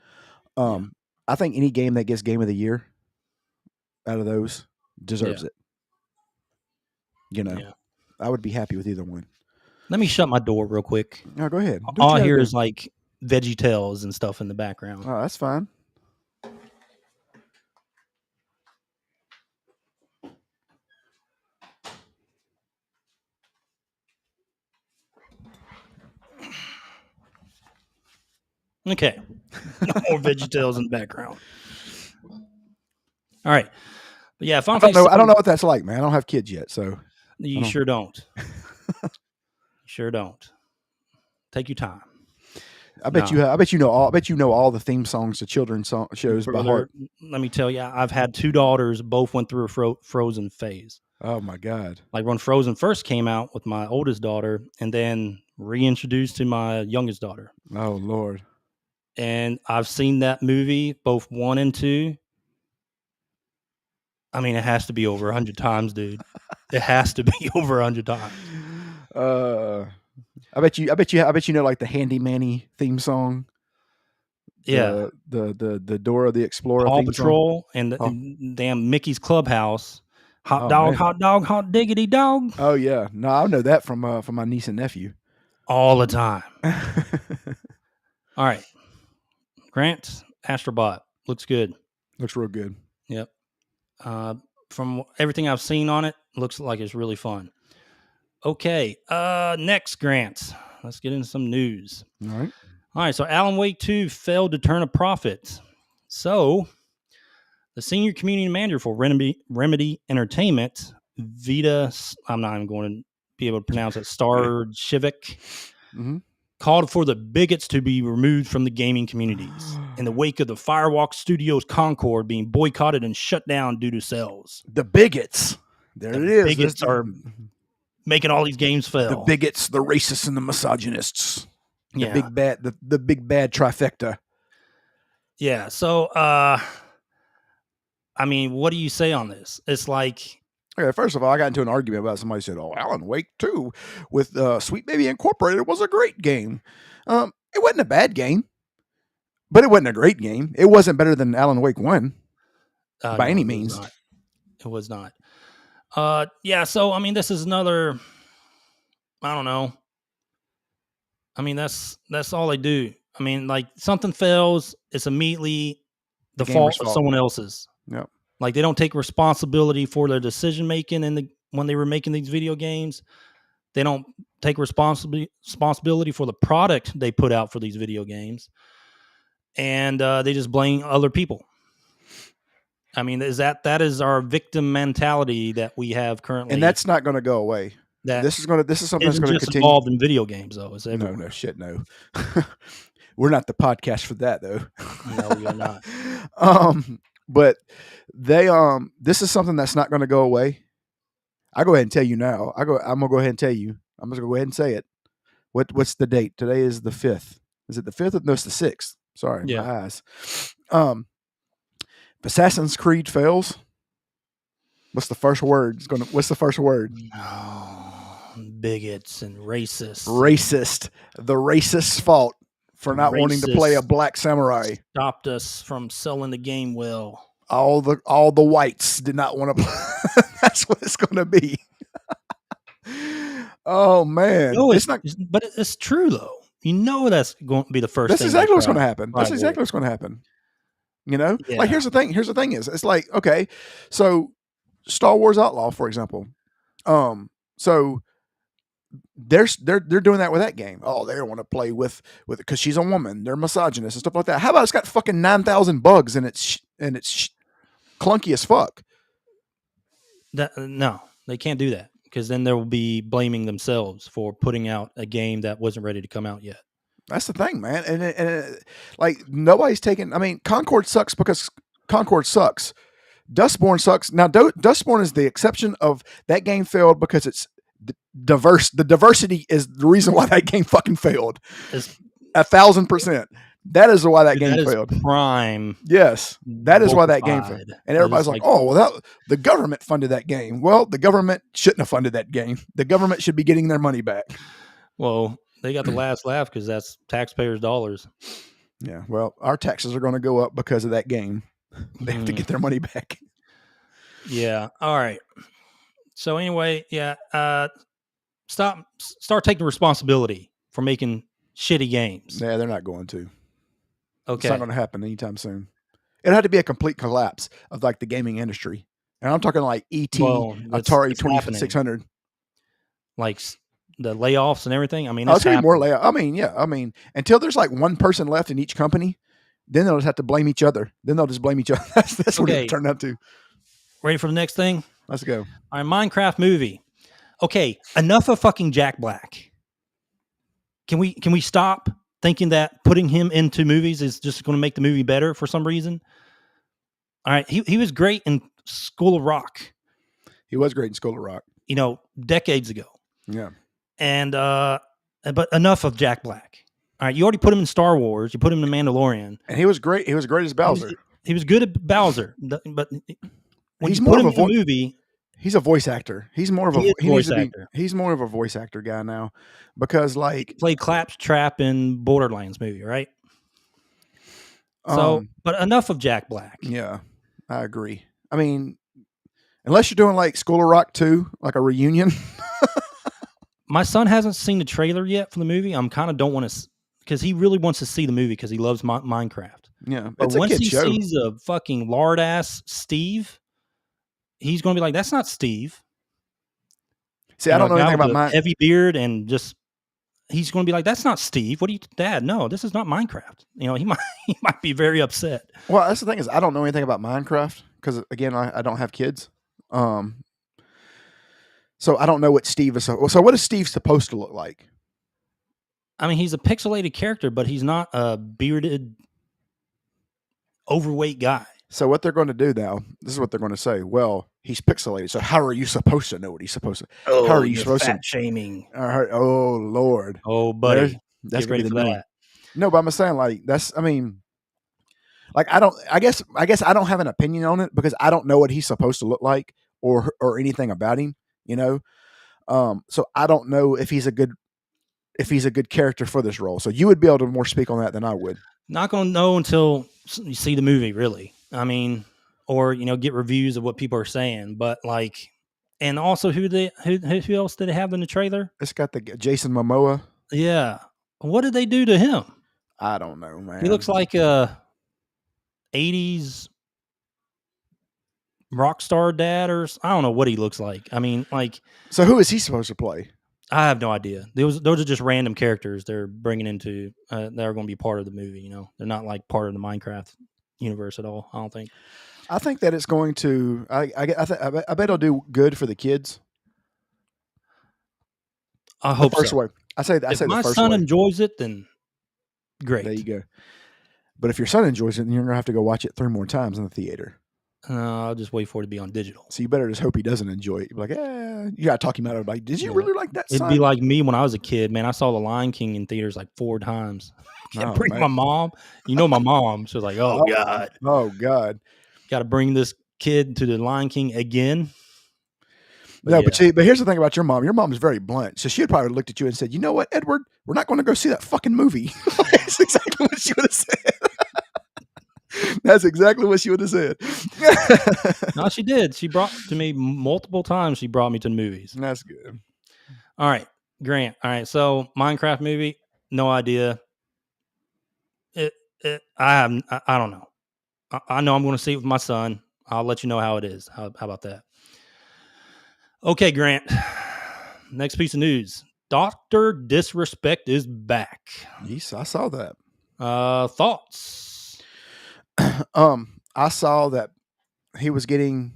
I think any game that gets Game of the Year out of those deserves it. I would be happy with either one. Let me shut my door real quick. No, go ahead. All I hear is like VeggieTales and stuff in the background. Oh, that's fine. Okay. No more VeggieTales in the background. All right. But yeah, I don't know what that's like, man. I don't have kids yet, so you sure don't. Sure don't. Take your time. I bet you know all the theme songs to children's shows by heart. Let me tell you, I've had two daughters. Both went through a Frozen phase. Oh my God! Like when Frozen first came out with my oldest daughter, and then reintroduced to my youngest daughter. Oh Lord! And I've seen that movie, both 1 and 2. I mean, it has to be over 100 times, dude. It has to be over 100 times. I bet you know like the Handy Manny theme song. Yeah. The Dora the Explorer Paw theme Patrol song. and damn Mickey's Clubhouse. Hot dog, hot diggity dog. Oh yeah. No, I know that from my niece and nephew. All the time. All right. Grant, Astrobot. Looks good. Looks real good. Yep. From everything I've seen on it, looks like it's really fun. Okay. Next, Grant. Let's get into some news. All right. So Alan Wake 2 failed to turn a profit. So the senior community manager for Remedy Entertainment, Vita, I'm not even going to be able to pronounce it, Starshivik, called for the Bigots to be removed from the gaming communities in the wake of the Firewalk Studios Concord being boycotted and shut down due to sales. The Bigots. There it is. Bigots are making all these games fail. The bigots, the racists, and the misogynists. The big bad, the big bad trifecta. Yeah. So, I mean, what do you say on this? It's like, okay, first of all, I got into an argument about somebody said, "Oh, Alan Wake 2 with Sweet Baby Incorporated was a great game." It wasn't a bad game, but it wasn't a great game. It wasn't better than Alan Wake 1 by any means. It was not. Yeah. So, I mean, this is another. I don't know. I mean, that's all they do. I mean, like something fails, it's immediately the fault of someone else's. Yep. Like they don't take responsibility for their decision making when they were making these video games. They don't take responsibility for the product they put out for these video games, and they just blame other people. I mean, that is our victim mentality that we have currently, and that's not going to go away. This is something that's going to continue. Involved in video games, though. It's everywhere. No shit, no. We're not the podcast for that, though. No, we are not. But they this is something that's not going to go away. I go ahead and tell you now. I'm gonna go ahead and tell you. I'm just gonna go ahead and say it. What's the date? Today is the 5th. Is it the 5th? No, it's the 6th. Sorry, Yeah. my eyes. If Assassin's Creed fails, what's the first word? What's the first word? Oh, bigots and racists. Racist. The racist's fault for not wanting to play a black samurai. Stopped us from selling the game well. All the whites did not want to play. That's what it's going to be. Oh man, No, it's not. But it's true though. You know that's going to be the first. That's thing exactly what's going to happen. That's exactly what's going to happen. You know, Yeah. like here's the thing. Here's the thing is, it's like, okay, so Star Wars Outlaw, for example, so they're doing that with that game. Oh, they don't want to play with because she's a woman. They're misogynist and stuff like that. How about it's got fucking 9,000 bugs and it's clunky as fuck. No, they can't do that because then they will be blaming themselves for putting out a game that wasn't ready to come out yet. That's the thing, man. And like nobody's taking. I mean, Concord sucks because Concord sucks. Dustborn sucks. Now, Dustborn is the exception of that game failed because it's diverse. The diversity is the reason why that game fucking failed. 1,000%. That is why that game failed. Prime. Yes, that is why that game failed. And everybody's like, "Oh, well, the government funded that game." Well, the government shouldn't have funded that game. The government should be getting their money back. Well, they got the last laugh because that's taxpayers' dollars. Yeah. Well, our taxes are going to go up because of that game. They have to get their money back. Yeah. All right. So anyway, yeah. Start taking responsibility for making shitty games. Yeah, they're not going to. Okay. It's not going to happen anytime soon. It had to be a complete collapse of like the gaming industry. And I'm talking like ET, Atari 2600. Like the layoffs and everything. I mean, it's going to be more layoffs. I mean, until there's like one person left in each company, then they'll just have to blame each other. Then they'll just blame each other. That's what it turned out to. Ready for the next thing? Let's go. All right, Minecraft movie. Okay, enough of fucking Jack Black. Can we stop thinking that putting him into movies is just going to make the movie better for some reason? All right, he was great in School of Rock. He was great in School of Rock. You know, decades ago. Yeah. And but enough of Jack Black. All right, you already put him in Star Wars. You put him in Mandalorian, and he was great. He was great as Bowser. He was good at Bowser, but when he's you more put him of a in the movie. He's a voice actor. He's more of a voice actor. He's more of a voice actor guy now, because like he played Claptrap in Borderlands movie, right? So, but enough of Jack Black. Yeah, I agree. I mean, unless you're doing like School of Rock 2, like a reunion. My son hasn't seen the trailer yet for the movie. I'm kind of don't want to, because he really wants to see the movie because he loves Minecraft. Yeah, but once he sees a fucking lard ass Steve, he's going to be like, "That's not Steve." See, I don't know anything about Minecraft. Heavy beard and just. He's going to be like, "That's not Steve. What are you, Dad? No, this is not Minecraft." You know, he might be very upset. Well, that's the thing is, I don't know anything about Minecraft because, again, I don't have kids. So I don't know what Steve is. So what is Steve supposed to look like? I mean, he's a pixelated character, but he's not a bearded, overweight guy. So what they're going to do now, this is what they're going to say. Well, he's pixelated. So how are you supposed to know what he's supposed to? Oh, how are you supposed fat shaming? Oh, Lord. Oh, buddy. That's Get ready for that. No, but I'm saying like I mean, like I guess I don't have an opinion on it because I don't know what he's supposed to look like or anything about him, you know? So I don't know if he's a good character for this role. So you would be able to more speak on that than I would. Not going to know until you see the movie, really. I mean, or, you know, get reviews of what people are saying, but like, and also who else did they have in the trailer? It's got the Jason Momoa. Yeah. What did they do to him? I don't know, man. He looks like a 80s rock star dad, or I don't know what he looks like. I mean, like, so who is he supposed to play? I have no idea. Those are just random characters they're bringing into that are going to be part of the movie. You know, they're not like part of the Minecraft universe at all. I don't think. I think that it's going to. I bet it'll do good for the kids. I The hope first so. way. I say If the my first son way. enjoys it, then There you great. go. But if your son enjoys it, then you're gonna have to go watch it 3 more times in the theater. I'll just wait for it to be on digital. So you better just hope he doesn't enjoy it. You're like, you gotta talk him out of it. Like, did you really like that, It'd son? be like me when I was a kid, man. I saw The Lion King in theaters like 4 times. Can't bring man. my mom. You know my mom. She was like, "Oh God, Oh God. got to bring this kid to The Lion King again." But No, yeah. but here's the thing about your mom. Your mom is very blunt. So she had probably looked at you and said, "You know what, Edward? We're not going to go see that fucking movie." That's exactly what she would have said. That's exactly what she would have said. No, she did. She brought to me multiple times. She brought me to the movies. That's good. All right, Grant. All right, so Minecraft movie, no idea. I don't know. I know I'm going to see it with my son. I'll let you know how it is. How about that? Okay, Grant. Next piece of news: Dr. Disrespect is back. Yes, I saw that. Thoughts? I saw that he was getting.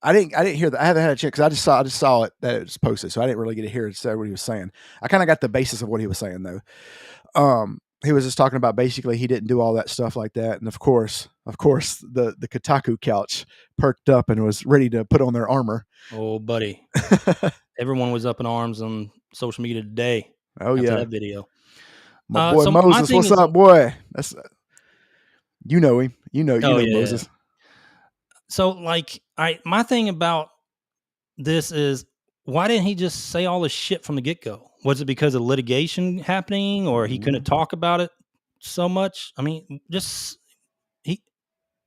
I didn't hear that. I haven't had a chance because I just saw it that it was posted, so I didn't really get to hear it say what he was saying. I kind of got the basis of what he was saying though. He was just talking about basically he didn't do all that stuff like that, and of course, the Kotaku couch perked up and was ready to put on their armor. Oh, buddy, everyone was up in arms on social media today. Oh after yeah, that video. my boy So Moses, what's up, boy? That's you know him. You know Moses. So like, my thing about this is, why didn't he just say all this shit from the get-go? Was it because of litigation happening, or he couldn't talk about it so much? I mean, just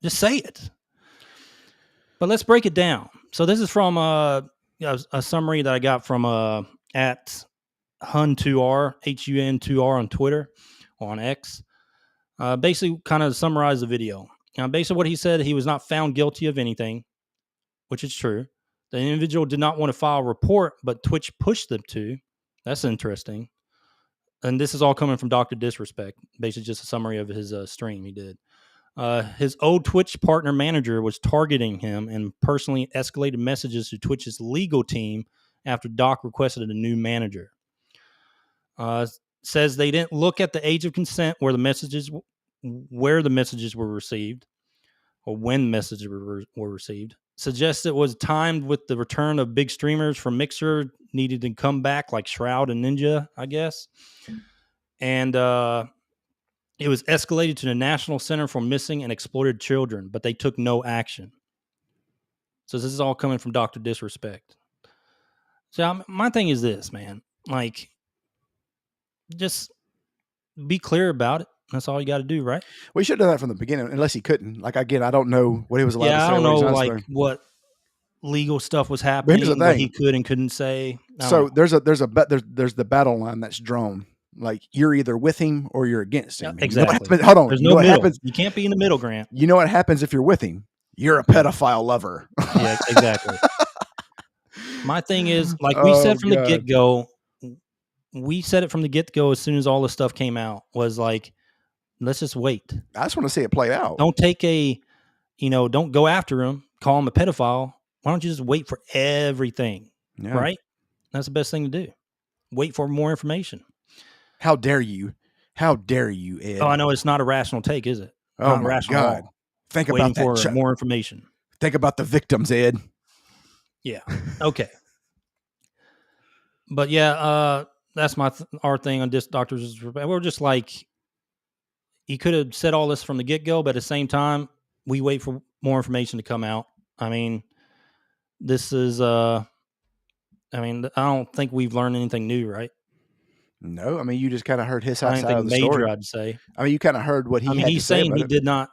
say it. But let's break it down. So this is from a summary that I got from at Hun2R, HUN2R on Twitter or on X. Basically, kind of summarize the video. Basically, what he said, he was not found guilty of anything, which is true. The individual did not want to file a report, but Twitch pushed them to. That's interesting. And this is all coming from Dr. Disrespect. Basically, just a summary of his stream he did. His old Twitch partner manager was targeting him and personally escalated messages to Twitch's legal team after Doc requested a new manager. Says they didn't look at the age of consent where the messages were received, or when messages were received. Suggests it was timed with the return of big streamers from Mixer needed to come back, like Shroud and Ninja, I guess. And it was escalated to the National Center for Missing and Exploited Children, but they took no action. So this is all coming from Dr. Disrespect. So my thing is this, man. Like, just be clear about it. That's all you got to do, right? We should have done that from the beginning, unless he couldn't. Like, again, I don't know what he was allowed to say. I don't know, like, what legal stuff was happening, what he could and couldn't say. So there's the battle line that's drawn. Like, you're either with him or you're against him. Exactly. Hold on. There's no middle. Happens? You can't be in the middle, Grant. You know what happens if you're with him? You're a pedophile lover. Yeah, exactly. My thing is, like we said from the get-go, as soon as all this stuff came out, was like, let's just wait. I just want to see it play out. Don't don't go after him, call him a pedophile. Why don't you just wait for everything? Yeah. Right? That's the best thing to do. Wait for more information. How dare you? How dare you, Ed? Oh, I know it's not a rational take, is it? Oh, not my God. Think about that. For more information. Think about the victims, Ed. Yeah. Okay. But yeah, that's our thing on this doctors. We're just like, he could have said all this from the get-go, but at the same time, we wait for more information to come out. I mean, this is I don't think we've learned anything new, right? No, I mean, you just kind of heard his side of the major, story. I'd say. I mean, you kind of heard what he had to say. He's saying he did not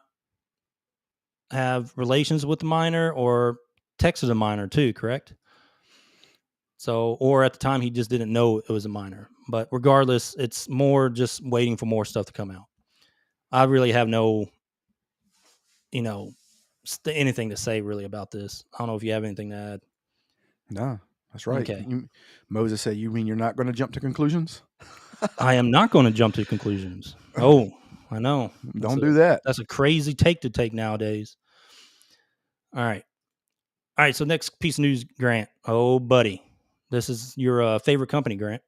have relations with the minor or texted a minor too, correct? So, or at the time, he just didn't know it was a minor. But regardless, it's more just waiting for more stuff to come out. I really have no, anything to say really about this. I don't know if you have anything to add. No, That's right. Okay. Moses said, "You mean you're not going to jump to conclusions? I am not going to jump to conclusions. Oh, I know. Don't do that." That's a crazy take to take nowadays. All right. So next piece of news, Grant. Oh, buddy. This is your favorite company, Grant.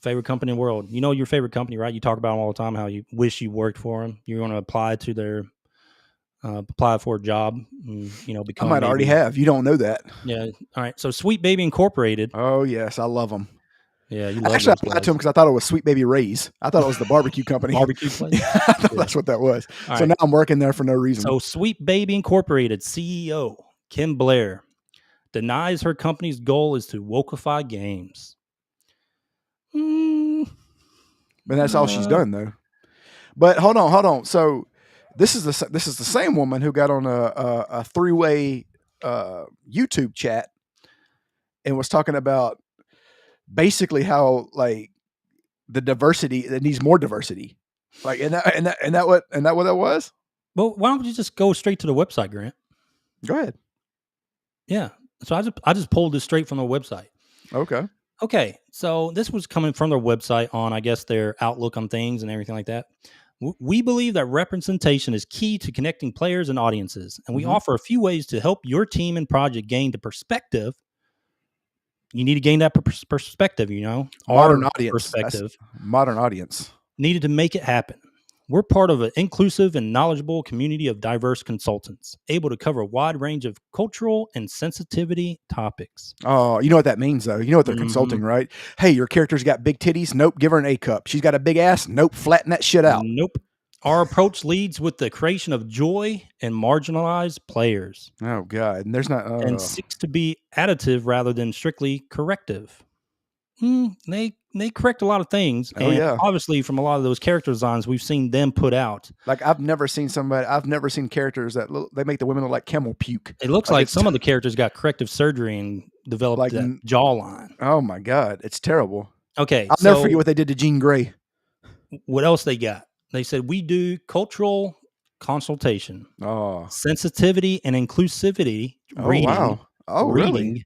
Favorite company in the world. You know your favorite company, right? You talk about them all the time, how you wish you worked for them. You're going to apply to their apply for a job, and, I might already have. You don't know that. Yeah. All right. So Sweet Baby Incorporated. Oh yes, I love them. Yeah, you love Actually, I those applied guys. to them because I thought it was Sweet Baby Ray's. I thought it was the barbecue company. Barbecue place. I thought that's what that was. All so right. now I'm working there for no reason. So Sweet Baby Incorporated CEO Kim Blair denies her company's goal is to wokeify games. And that's all she's done, though. But hold on. So this is the same woman who got on a three-way YouTube chat and was talking about basically how like the diversity that needs more diversity. Like and that what that was? Well, why don't you just go straight to the website, Grant? Go ahead. Yeah. So I just pulled this straight from the website. Okay. So this was coming from their website on, I guess, their outlook on things and everything like that. We believe that representation is key to connecting players and audiences, and we offer a few ways to help your team and project gain the perspective. You need to gain that perspective, Modern our audience. perspective. Modern audience. Needed to make it happen. We're part of an inclusive and knowledgeable community of diverse consultants, able to cover a wide range of cultural and sensitivity topics. Oh, you know what that means, though? You know what they're consulting, right? Hey, your character's got big titties? Nope, give her an A cup. She's got a big ass? Nope, flatten that shit out. Nope. Our approach leads with the creation of joy and marginalized players. Oh, God. And there's not... and seeks to be additive rather than strictly corrective. They correct a lot of things. Oh, yeah. Obviously, from a lot of those character designs we've seen them put out. Like, I've never seen characters that they make the women look like camel puke. It looks like some of the characters got corrective surgery and developed like that jawline. Oh, my God. It's terrible. Okay. I'll never forget what they did to Jean Grey. What else they got? They said, we do cultural consultation, sensitivity and inclusivity, reading, wow. reading, really?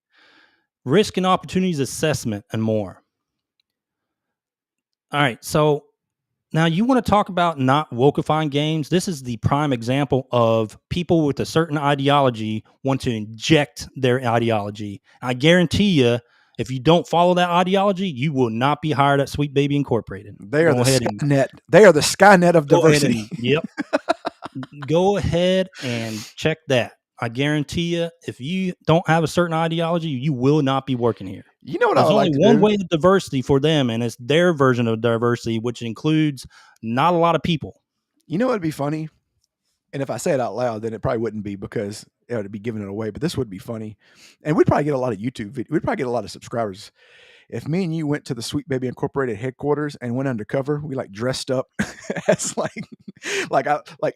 risk and opportunities assessment, and more. All right. So now you want to talk about not wokeifying games. This is the prime example of people with a certain ideology want to inject their ideology. I guarantee you, if you don't follow that ideology, you will not be hired at Sweet Baby Incorporated. They are the Skynet. They are the Skynet of diversity. Yep. Go ahead and check that. I guarantee you, if you don't have a certain ideology, you will not be working here. You know what There's I like only to one do? way of diversity for them, and it's their version of diversity, which includes not a lot of people. You know what would be funny? And if I say it out loud, then it probably wouldn't be because it would be giving it away. But this would be funny. And we'd probably get a lot of YouTube videos. We'd probably get a lot of subscribers. If me and you went to the Sweet Baby Incorporated headquarters and went undercover, we like dressed up as like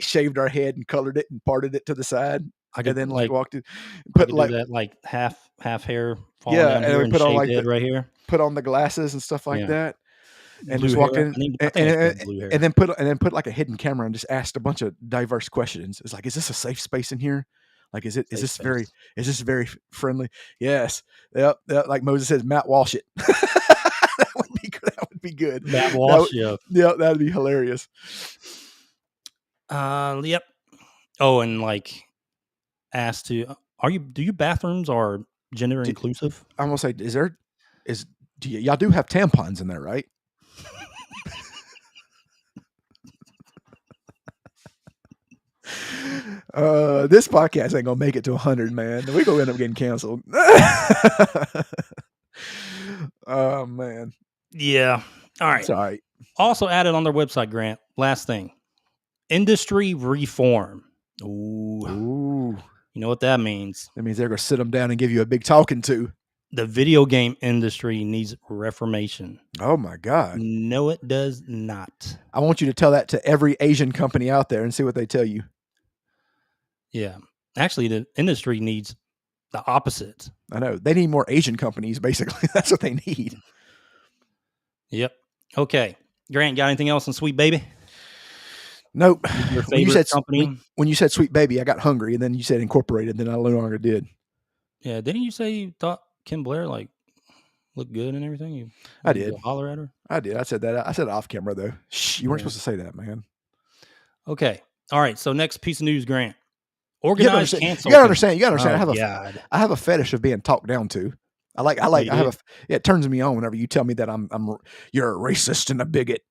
shaved our head and colored it and parted it to the side. And then walked in, put like that like half hair falling down here and put on like right here. Put on the glasses and stuff like that. And blue just walked hair. in and then put like a hidden camera and just asked a bunch of diverse questions. It's like, is this a safe space in here? Like, is this very friendly? Yes. Yep. Like Moses says, Matt Walsh it. That would be good. Matt Walsh, yeah, that'd be hilarious. Yep. Oh, and like asked to do your bathrooms are gender inclusive? I'm gonna say, y'all do have tampons in there, right? This podcast ain't gonna make it to 100, man. We're gonna end up getting canceled. Oh man. Yeah. All right. It's all right. Also added on their website, Grant. Last thing. Industry reform. Ooh. You know what that means? That means they're gonna sit them down and give you a big talking to. The video game industry needs reformation. Oh my God. No, it does not. I want you to tell that to every Asian company out there and see what they tell you. Yeah. Actually, the industry needs the opposite. I know. They need more Asian companies, basically. That's what they need. Yep. Okay. Grant, got anything else on Sweet Baby? Nope. Your favorite company? When you said Sweet Baby, I got hungry, and then you said Incorporated, then I no longer did. Yeah. Didn't you say you thought Kim Blair like look good and everything? You I go did. holler at her? I did. I said that. I said it off camera though. Shh, you weren't Yeah. supposed to say that, man. Okay. All right. So next piece of news, Grant. You gotta Organized understand. cancel. You gotta understand. You gotta understand. Oh God. I have a fetish of being talked down to. I like. Oh, you I have do? a. Yeah, it turns me on whenever you tell me that you're a racist and a bigot.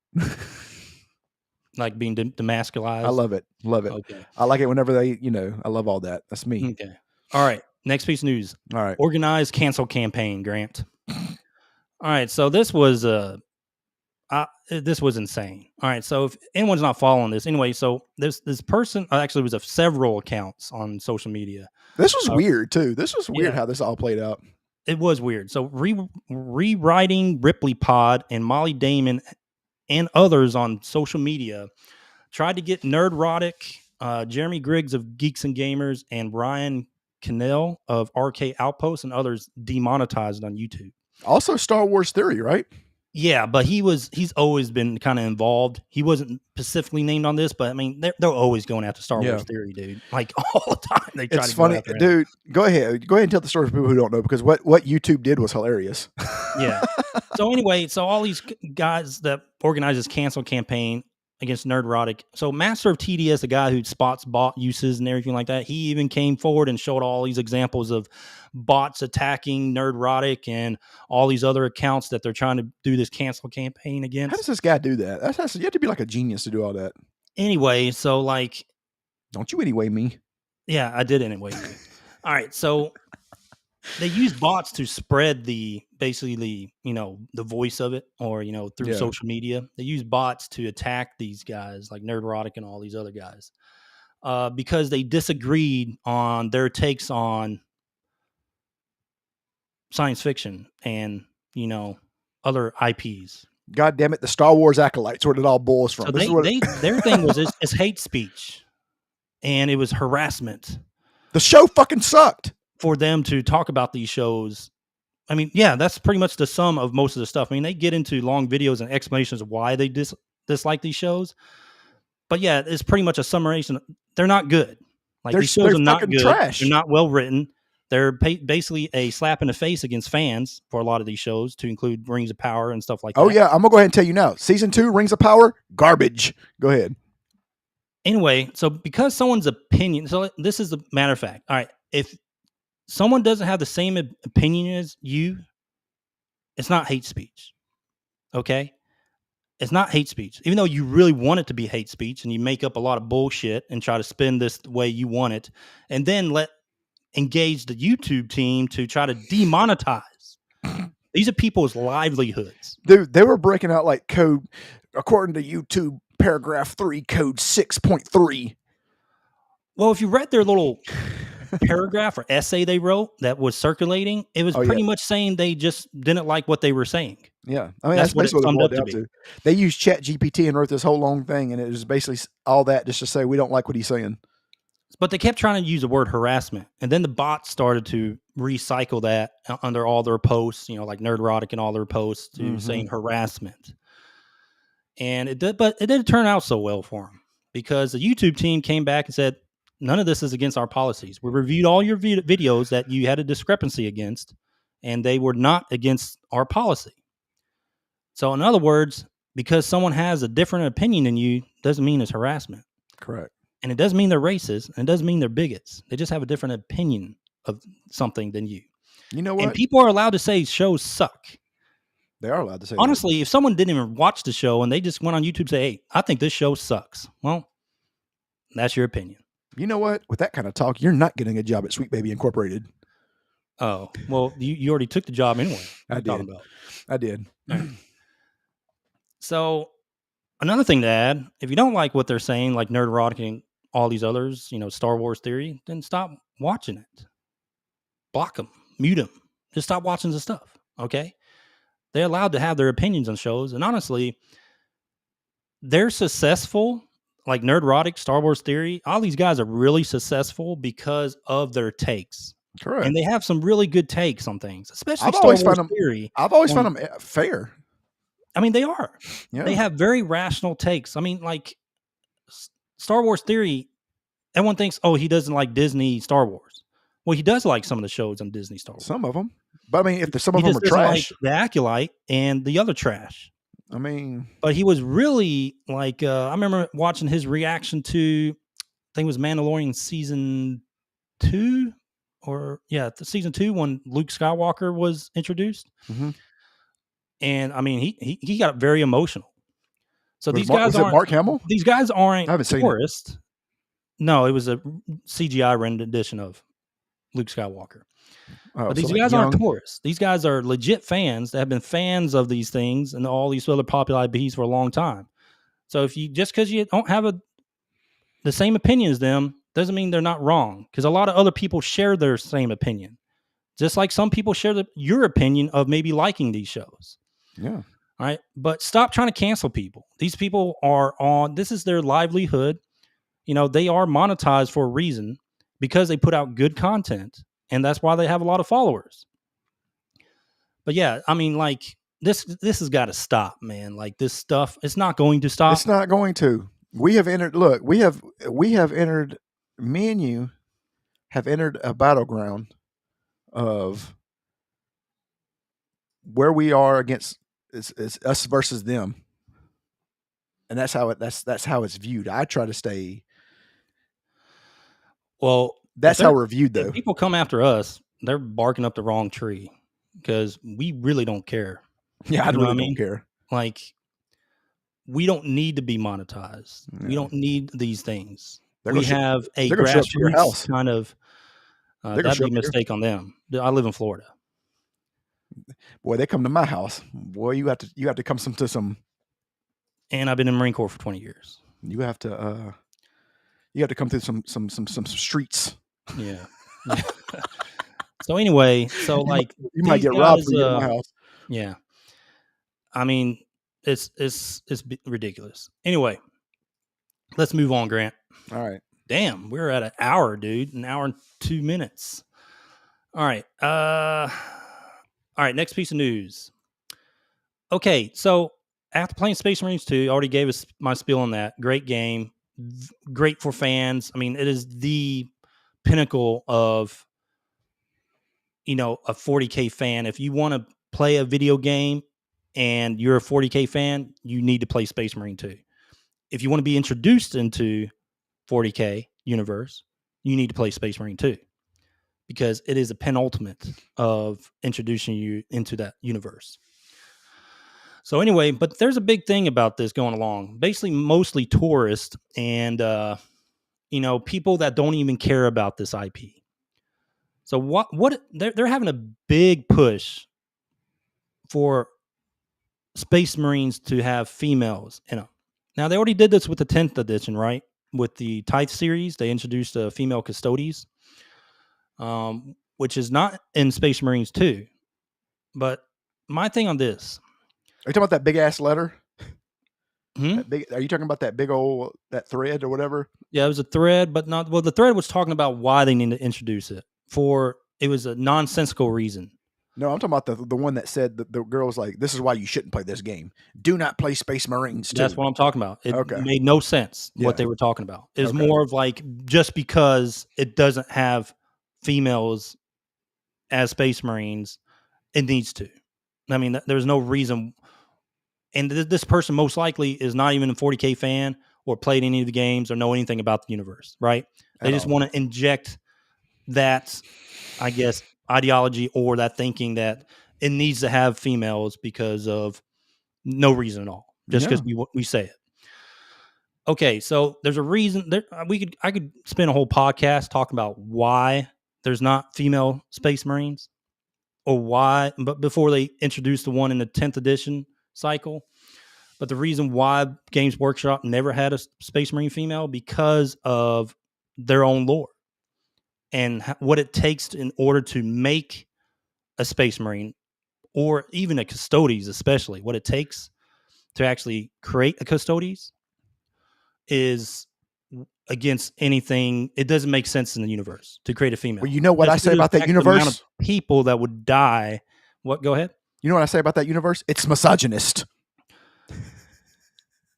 Like being demasculized. I love it. Love it. Okay. I like it whenever they. I love all that. That's me. Okay. All right. Next piece of news. All right. Organized cancel campaign, Grant. All right. So this was insane. All right. So if anyone's not following this, anyway, so this person actually was of several accounts on social media. This was weird too. This was weird yeah. how this all played out. It was weird. So rewriting Ripley Pod and Molly Damon and others on social media tried to get Nerdrotic, Jeremy Griggs of Geeks and Gamers, and Ryan Cannell of RK Outpost and others demonetized on YouTube. Also, Star Wars Theory, right? Yeah, but he's always been kind of involved. He wasn't specifically named on this, but I mean, they're always going after Star Wars Theory, dude. Like all the time, they try It's to funny, go after him. dude. Go ahead and tell the story for people who don't know, because what YouTube did was hilarious. Yeah. So anyway, so all these guys that organize this cancel campaign against Nerdrotic. So Master of TDS, the guy who spots bot uses and everything like that, he even came forward and showed all these examples of bots attacking Nerdrotic and all these other accounts that they're trying to do this cancel campaign against. How does this guy do that? You have to be like a genius to do all that. Anyway, so like, don't you anyway me? Yeah, I did anyway. All right, so they use bots to spread the voice of it, or through social media. They use bots to attack these guys like Nerdrotic and all these other guys because they disagreed on their takes on science fiction and other IPs. God damn it, the Star Wars acolytes, where it all boils from. So their thing was it's hate speech, and it was harassment. The show fucking sucked. For them to talk about these shows, I mean, yeah, that's pretty much the sum of most of the stuff. I mean, they get into long videos and explanations of why they dislike these shows, but yeah, it's pretty much a summation. They're not good. Like these shows are not good. Trash. They're not well written. They're basically a slap in the face against fans for a lot of these shows, to include Rings of Power and stuff like that. Oh yeah, I'm gonna go ahead and tell you now. Season 2, Rings of Power, garbage. Go ahead. Anyway, so because someone's opinion, so this is the matter of fact. All right, if someone doesn't have the same opinion as you, it's not hate speech. Okay? It's not hate speech. Even though you really want it to be hate speech and you make up a lot of bullshit and try to spin this the way you want it, and then engage the YouTube team to try to demonetize. These are people's livelihoods. Dude, they were breaking out like code, according to YouTube, paragraph 3, code 6.3. Well, if you read their little paragraph or essay they wrote that was circulating, it was pretty much saying they just didn't like what they were saying. Yeah, I mean that's basically what it boiled down to. They used ChatGPT and wrote this whole long thing, and it was basically all that just to say we don't like what he's saying. But they kept trying to use the word harassment, and then the bots started to recycle that under all their posts, like Nerdrotic and all their posts, to saying harassment. And it didn't turn out so well for them, because the YouTube team came back and said, none of this is against our policies. We reviewed all your videos that you had a discrepancy against, and they were not against our policy. So in other words, because someone has a different opinion than you doesn't mean it's harassment. Correct. And it doesn't mean they're racist, and it doesn't mean they're bigots. They just have a different opinion of something than you. You know what? And people are allowed to say shows suck. They are allowed to say honestly, if someone didn't even watch the show and they just went on YouTube and say, hey, I think this show sucks. Well, that's your opinion. You know what? With that kind of talk, you're not getting a job at Sweet Baby Incorporated. Oh, well, you already took the job anyway. I did. Right. So another thing to add, if you don't like what they're saying, like Nerdrotic and all these others, Star Wars Theory, then stop watching it. Block them, mute them. Just stop watching the stuff, okay? They're allowed to have their opinions on shows, and honestly, they're successful. Like Nerdrotic, Star Wars Theory, all these guys are really successful because of their takes. Correct. And they have some really good takes on things, especially Star Wars Theory. I've always found them fair. I mean, they are. Yeah. They have very rational takes. I mean, like Star Wars Theory, everyone thinks, oh, he doesn't like Disney Star Wars. Well, he does like some of the shows on Disney Star Wars. Some of them. But I mean, if some He of them just are doesn't like trash, the Acolyte and the other trash. I mean, But he was really like, I remember watching his reaction to, I think it was Mandalorian season 2, or season 2 when Luke Skywalker was introduced. mhm. And I mean, he got very emotional. So Was it Mark Hamill? these guys aren't I haven't seen it. tourists. No, it was a CGI rendition of Luke Skywalker. Oh, But so these like guys young. aren't tourists. These guys are legit fans that have been fans of these things and all these other popular IPs for a long time. So if you just because you don't have the same opinion as them doesn't mean they're not wrong. Because a lot of other people share their same opinion, just like some people share your opinion of maybe liking these shows. Yeah. All right, but stop trying to cancel people. These people are on. This is their livelihood. You know, they are monetized for a reason because they put out good content, and that's why they have a lot of followers. But yeah, I mean, like this has got to stop, man. Like this stuff, it's not going to stop. It's not going to. We have entered. Look, we have entered. Me and you have entered a battleground of where we are against is us versus them, and that's how it's viewed. I try to stay. Well, that's how we're viewed, though. If people come after us, they're barking up the wrong tree because we really don't care. Yeah, I really don't care. Like, we don't need to be monetized. Yeah. We don't need these things. We have a grassroots kind of. That'd be a mistake on them. I live in Florida. Boy, they come to my house. Boy, you have to come to some. And I've been in the Marine Corps for 20 years. You have to come through some streets. Yeah. So anyway, like you might get robbed from my house. Yeah. I mean, it's ridiculous. Anyway, let's move on, Grant. All right. Damn, we're at an hour, dude. An hour and 2 minutes. All right. All right, next piece of news. Okay, so after playing Space Marines 2, I already gave us my spiel on that. Great game. Great for fans. I mean, it is the pinnacle of, a 40K fan. If you want to play a video game and you're a 40K fan, you need to play Space Marine 2. If you want to be introduced into 40K universe, you need to play Space Marine 2 because it is a penultimate of introducing you into that universe. So anyway, but there's a big thing about this going along. Basically, mostly tourists and people that don't even care about this IP. So what they're having a big push for Space Marines to have females in them. Now they already did this with the 10th edition, right? With the Tithe series, they introduced a female Custodes, which is not in Space Marines 2. But my thing on this. Are you talking about that big ass letter? Hmm? Are you talking about that big old that thread or whatever? Yeah, it was a thread, but not. Well, the thread was talking about why they need to introduce it. It was a nonsensical reason. No, I'm talking about the one that said the girl was like, "This is why you shouldn't play this game. Do not play Space Marines 2." That's what I'm talking about. It made no sense what they were talking about. It was more of like just because it doesn't have females as Space Marines, it needs to. I mean, there's no reason. And this person most likely is not even a 40K fan or played any of the games or know anything about the universe, right? They just want to inject that, I guess, ideology or that thinking that it needs to have females because of no reason at all, just because we say it. Okay, so there's a reason. I could spend a whole podcast talking about why there's not female Space Marines or why, but before they introduced the one in the 10th edition cycle. But the reason why Games Workshop never had a Space Marine female because of their own lore and what it takes in order to make a Space Marine or even a Custodes, especially what it takes to actually create a Custodes is against anything. It doesn't make sense in the universe to create a female. Well, you know what I say about that universe? The amount of people that would die. What? Go ahead. You know what I say about that universe? It's misogynist.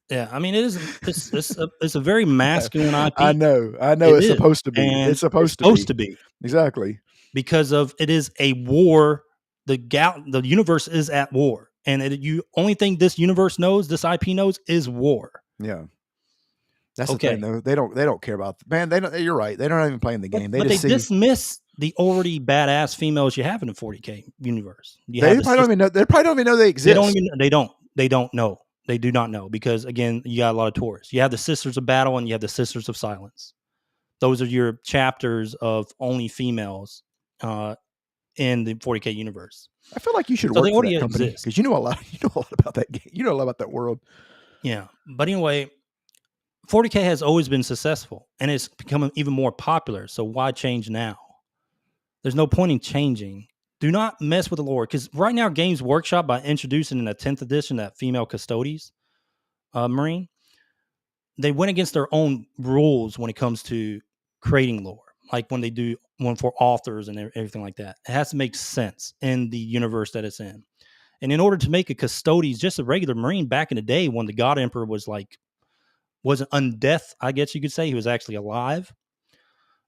Yeah, I mean, it's a very masculine IP. I know. It's supposed to be. It's supposed to be. To be exactly because of it is a war the universe is at war, and only thing this universe knows, this IP knows, is war. Yeah. That's the thing, though. They don't care about They don't. You're right. They're not even playing the game. They dismiss the already badass females you have in the 40K universe. They probably don't even know. They probably don't even know they exist. They don't know. They do not know, because again, you got a lot of tourists. You have the Sisters of Battle and you have the Sisters of Silence. Those are your chapters of only females in the 40K universe. I feel like you should work for that company, because you know a lot. You know a lot about that game. You know a lot about that world. Yeah, but anyway, 40K has always been successful, and it's becoming even more popular. So why change now? There's no point in changing. Do not mess with the lore, because right now Games Workshop, by introducing in the 10th edition that female Custodes Marine, they went against their own rules when it comes to creating lore. Like when they do one for authors and everything like that, it has to make sense in the universe that it's in. And in order to make a Custodes, just a regular Marine back in the day, when the God Emperor wasn't undeath, I guess you could say, he was actually alive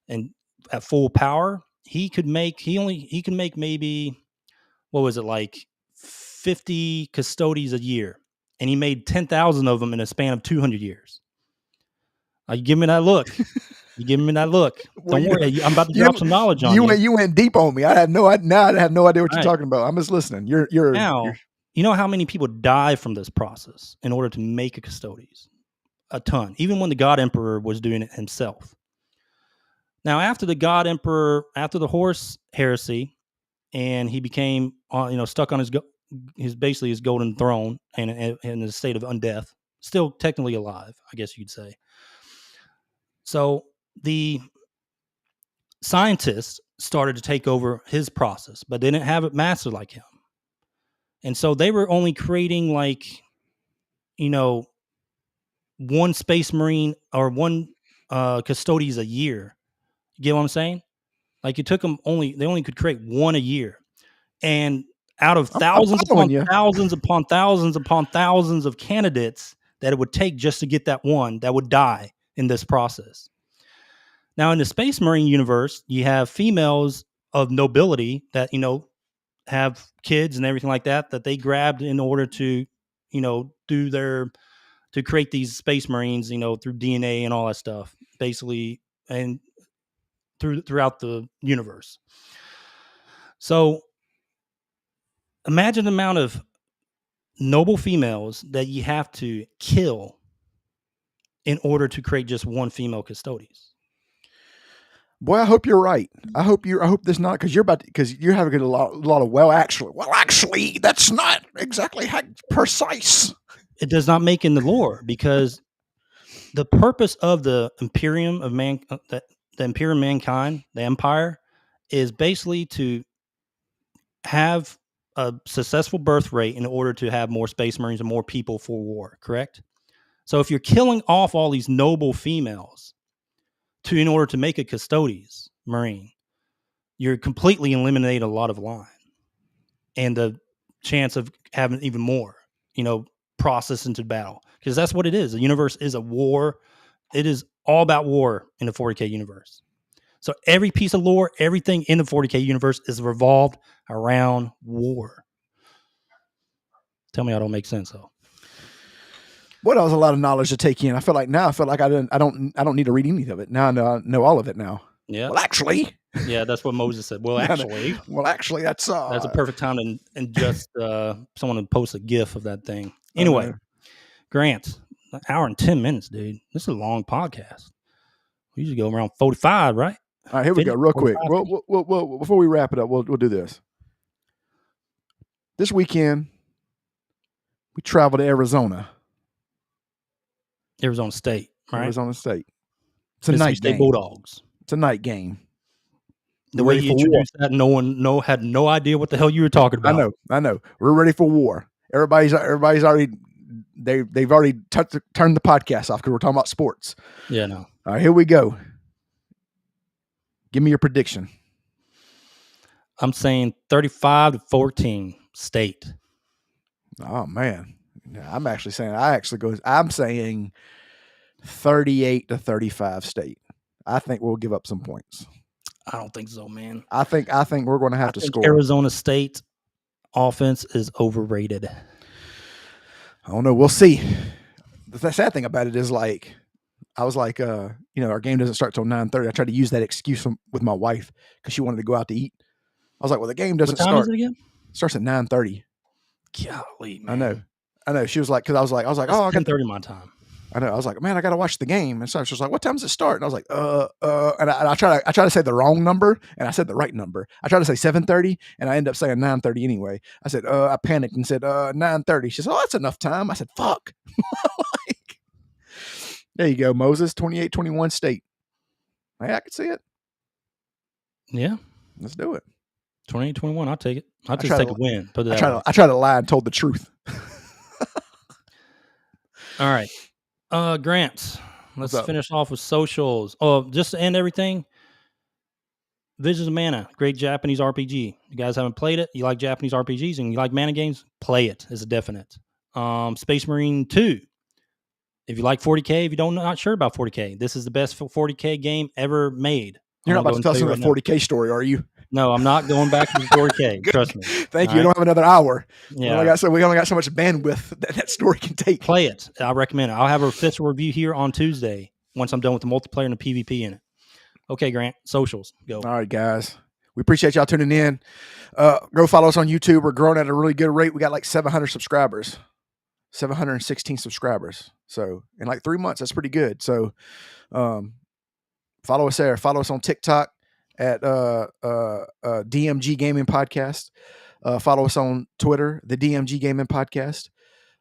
and at full power, he could make maybe, what was it, like 50 Custodes a year, and he made 10,000 of them in a span of 200 years. You give me that look. You give me that look. Don't worry, I'm about to drop some knowledge on you. You went deep on me. I have no idea what you're talking about. I'm just listening. You know how many people die from this process in order to make a Custodes? A ton. Even when the God Emperor was doing it himself. Now, after the God Emperor, after the Horse Heresy, and he became stuck on his basically his golden throne and in the state of undeath, still technically alive, I guess you could say. So the scientists started to take over his process, but they didn't have it mastered like him. And so they were only creating one Space Marine or one Custodes a year. You get what I'm saying? Like it took them they only could create one a year. And out of thousands upon thousands of candidates that it would take just to get that one, that would die in this process. Now, in the Space Marine universe, you have females of nobility that, have kids and everything like that they grabbed in order to, to create these Space Marines, through DNA and all that stuff, basically, and throughout the universe. So imagine the amount of noble females that you have to kill in order to create just one female Custodes. Boy, I hope you're right. I hope this not, because you're having a lot of actually that's not exactly how precise. It does not make in the lore, because the purpose of the Imperium of man, the Imperium of mankind, the Empire, is basically to have a successful birth rate in order to have more Space Marines and more people for war. Correct? So if you're killing off all these noble females in order to make a Custodes Marine, you're completely eliminating a lot of line and the chance of having even more, process into battle, because that's what it is. The universe is a war. It is all about war in the 40K universe. So every piece of lore, everything in the 40K universe is revolved around war. Tell me I don't make sense though. Well, that was a lot of knowledge to take in. I feel like I don't need to read any of it. Now I know all of it now. Yeah. Well, actually. Yeah, that's what Moses said. Well, actually. That's a perfect time to just someone to post a GIF of that thing. Anyway, Grant, an hour and 10 minutes, dude. This is a long podcast. We usually go around 45, right? All right, here we go, real quick. Well, before we wrap it up, we'll do this. This weekend, we traveled to Arizona. Arizona State, right? Arizona State. It's a night game. Bulldogs. It's a night game. The way you introduced that, no one had no idea what the hell you were talking about. I know. We're ready for war. Everybody's already they've already turned the podcast off because we're talking about sports. Yeah, no. All right, here we go. Give me your prediction. I'm saying 35-14 State. Oh man, I'm actually saying I'm saying 38-35 State. I think we'll give up some points. I don't think so, man. I think we're going to have to score. Arizona State offense is overrated. I don't know. We'll see. The sad thing about it is, like, I was like, our game doesn't start till 9:30. I tried to use that excuse with my wife because she wanted to go out to eat. I was like, well, the game What doesn't time is start. it again? It starts at 9:30. Golly, man. I know. She was like, because I was like, That's oh, I got 10:30 my time. I know. I was like, man, I got to watch the game. And so she was like, what time does it start? And I was like, and I try to say the wrong number, and I said the right number. I tried to say 7:30, and I ended up saying 9:30 anyway. I said, I panicked and said 9:30. She said, oh, that's enough time. I said, fuck. Like, there you go, Moses, 28-21 state. Hey, I can see it. Yeah. Let's do it. 28-21. I'll take it. I'll just take a win. Put it that way. I try to lie and told the truth. All right. Grants. Let's finish off with socials. Oh, just to end everything. Visions of Mana, great Japanese RPG. You guys haven't played it, you like Japanese RPGs and you like mana games, play it. It's a definite. Space Marine 2. If you like 40K, if you don't not sure about 40K, this is the best 40K game ever made. You're not about to tell us a 40K story, are you? No, I'm not going back to 40K. Trust me. Thank you. You don't have another hour. Yeah. We only got so much bandwidth that story can take. Play it. I recommend it. I'll have a official review here on Tuesday once I'm done with the multiplayer and the PvP in it. Okay, Grant. Socials. Go. All right, guys. We appreciate y'all tuning in. Go follow us on YouTube. We're growing at a really good rate. We got like 700 subscribers. 716 subscribers. So in like 3 months, that's pretty good. So follow us there. Follow us on TikTok at DMG Gaming Podcast. Follow us on Twitter, the DMG Gaming Podcast.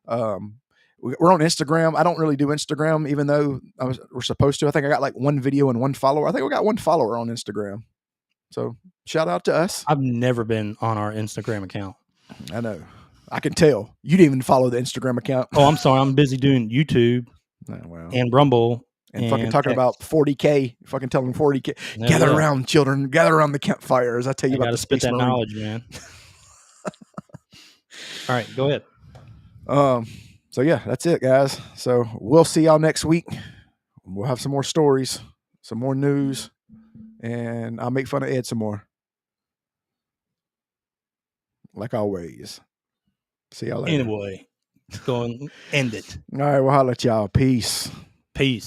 We're on Instagram. I don't really do Instagram, even though we're supposed to. I think I got like one video and one follower. I think we got one follower on Instagram. So shout out to us. I've never been on our Instagram account. I know. I can tell. You didn't even follow the Instagram account. Oh, I'm sorry. I'm busy doing YouTube and Rumble. And fucking talking about 40K. Fucking telling 40K. Gather around, children. Gather around the campfire as I tell you about the Space Marine. Knowledge, man. All right, go ahead. So yeah, that's it, guys. So we'll see y'all next week. We'll have some more stories, some more news, and I'll make fun of Ed some more. Like always. See y'all later. Anyway, go and end it. All right, we'll holler at y'all. Peace. Peace.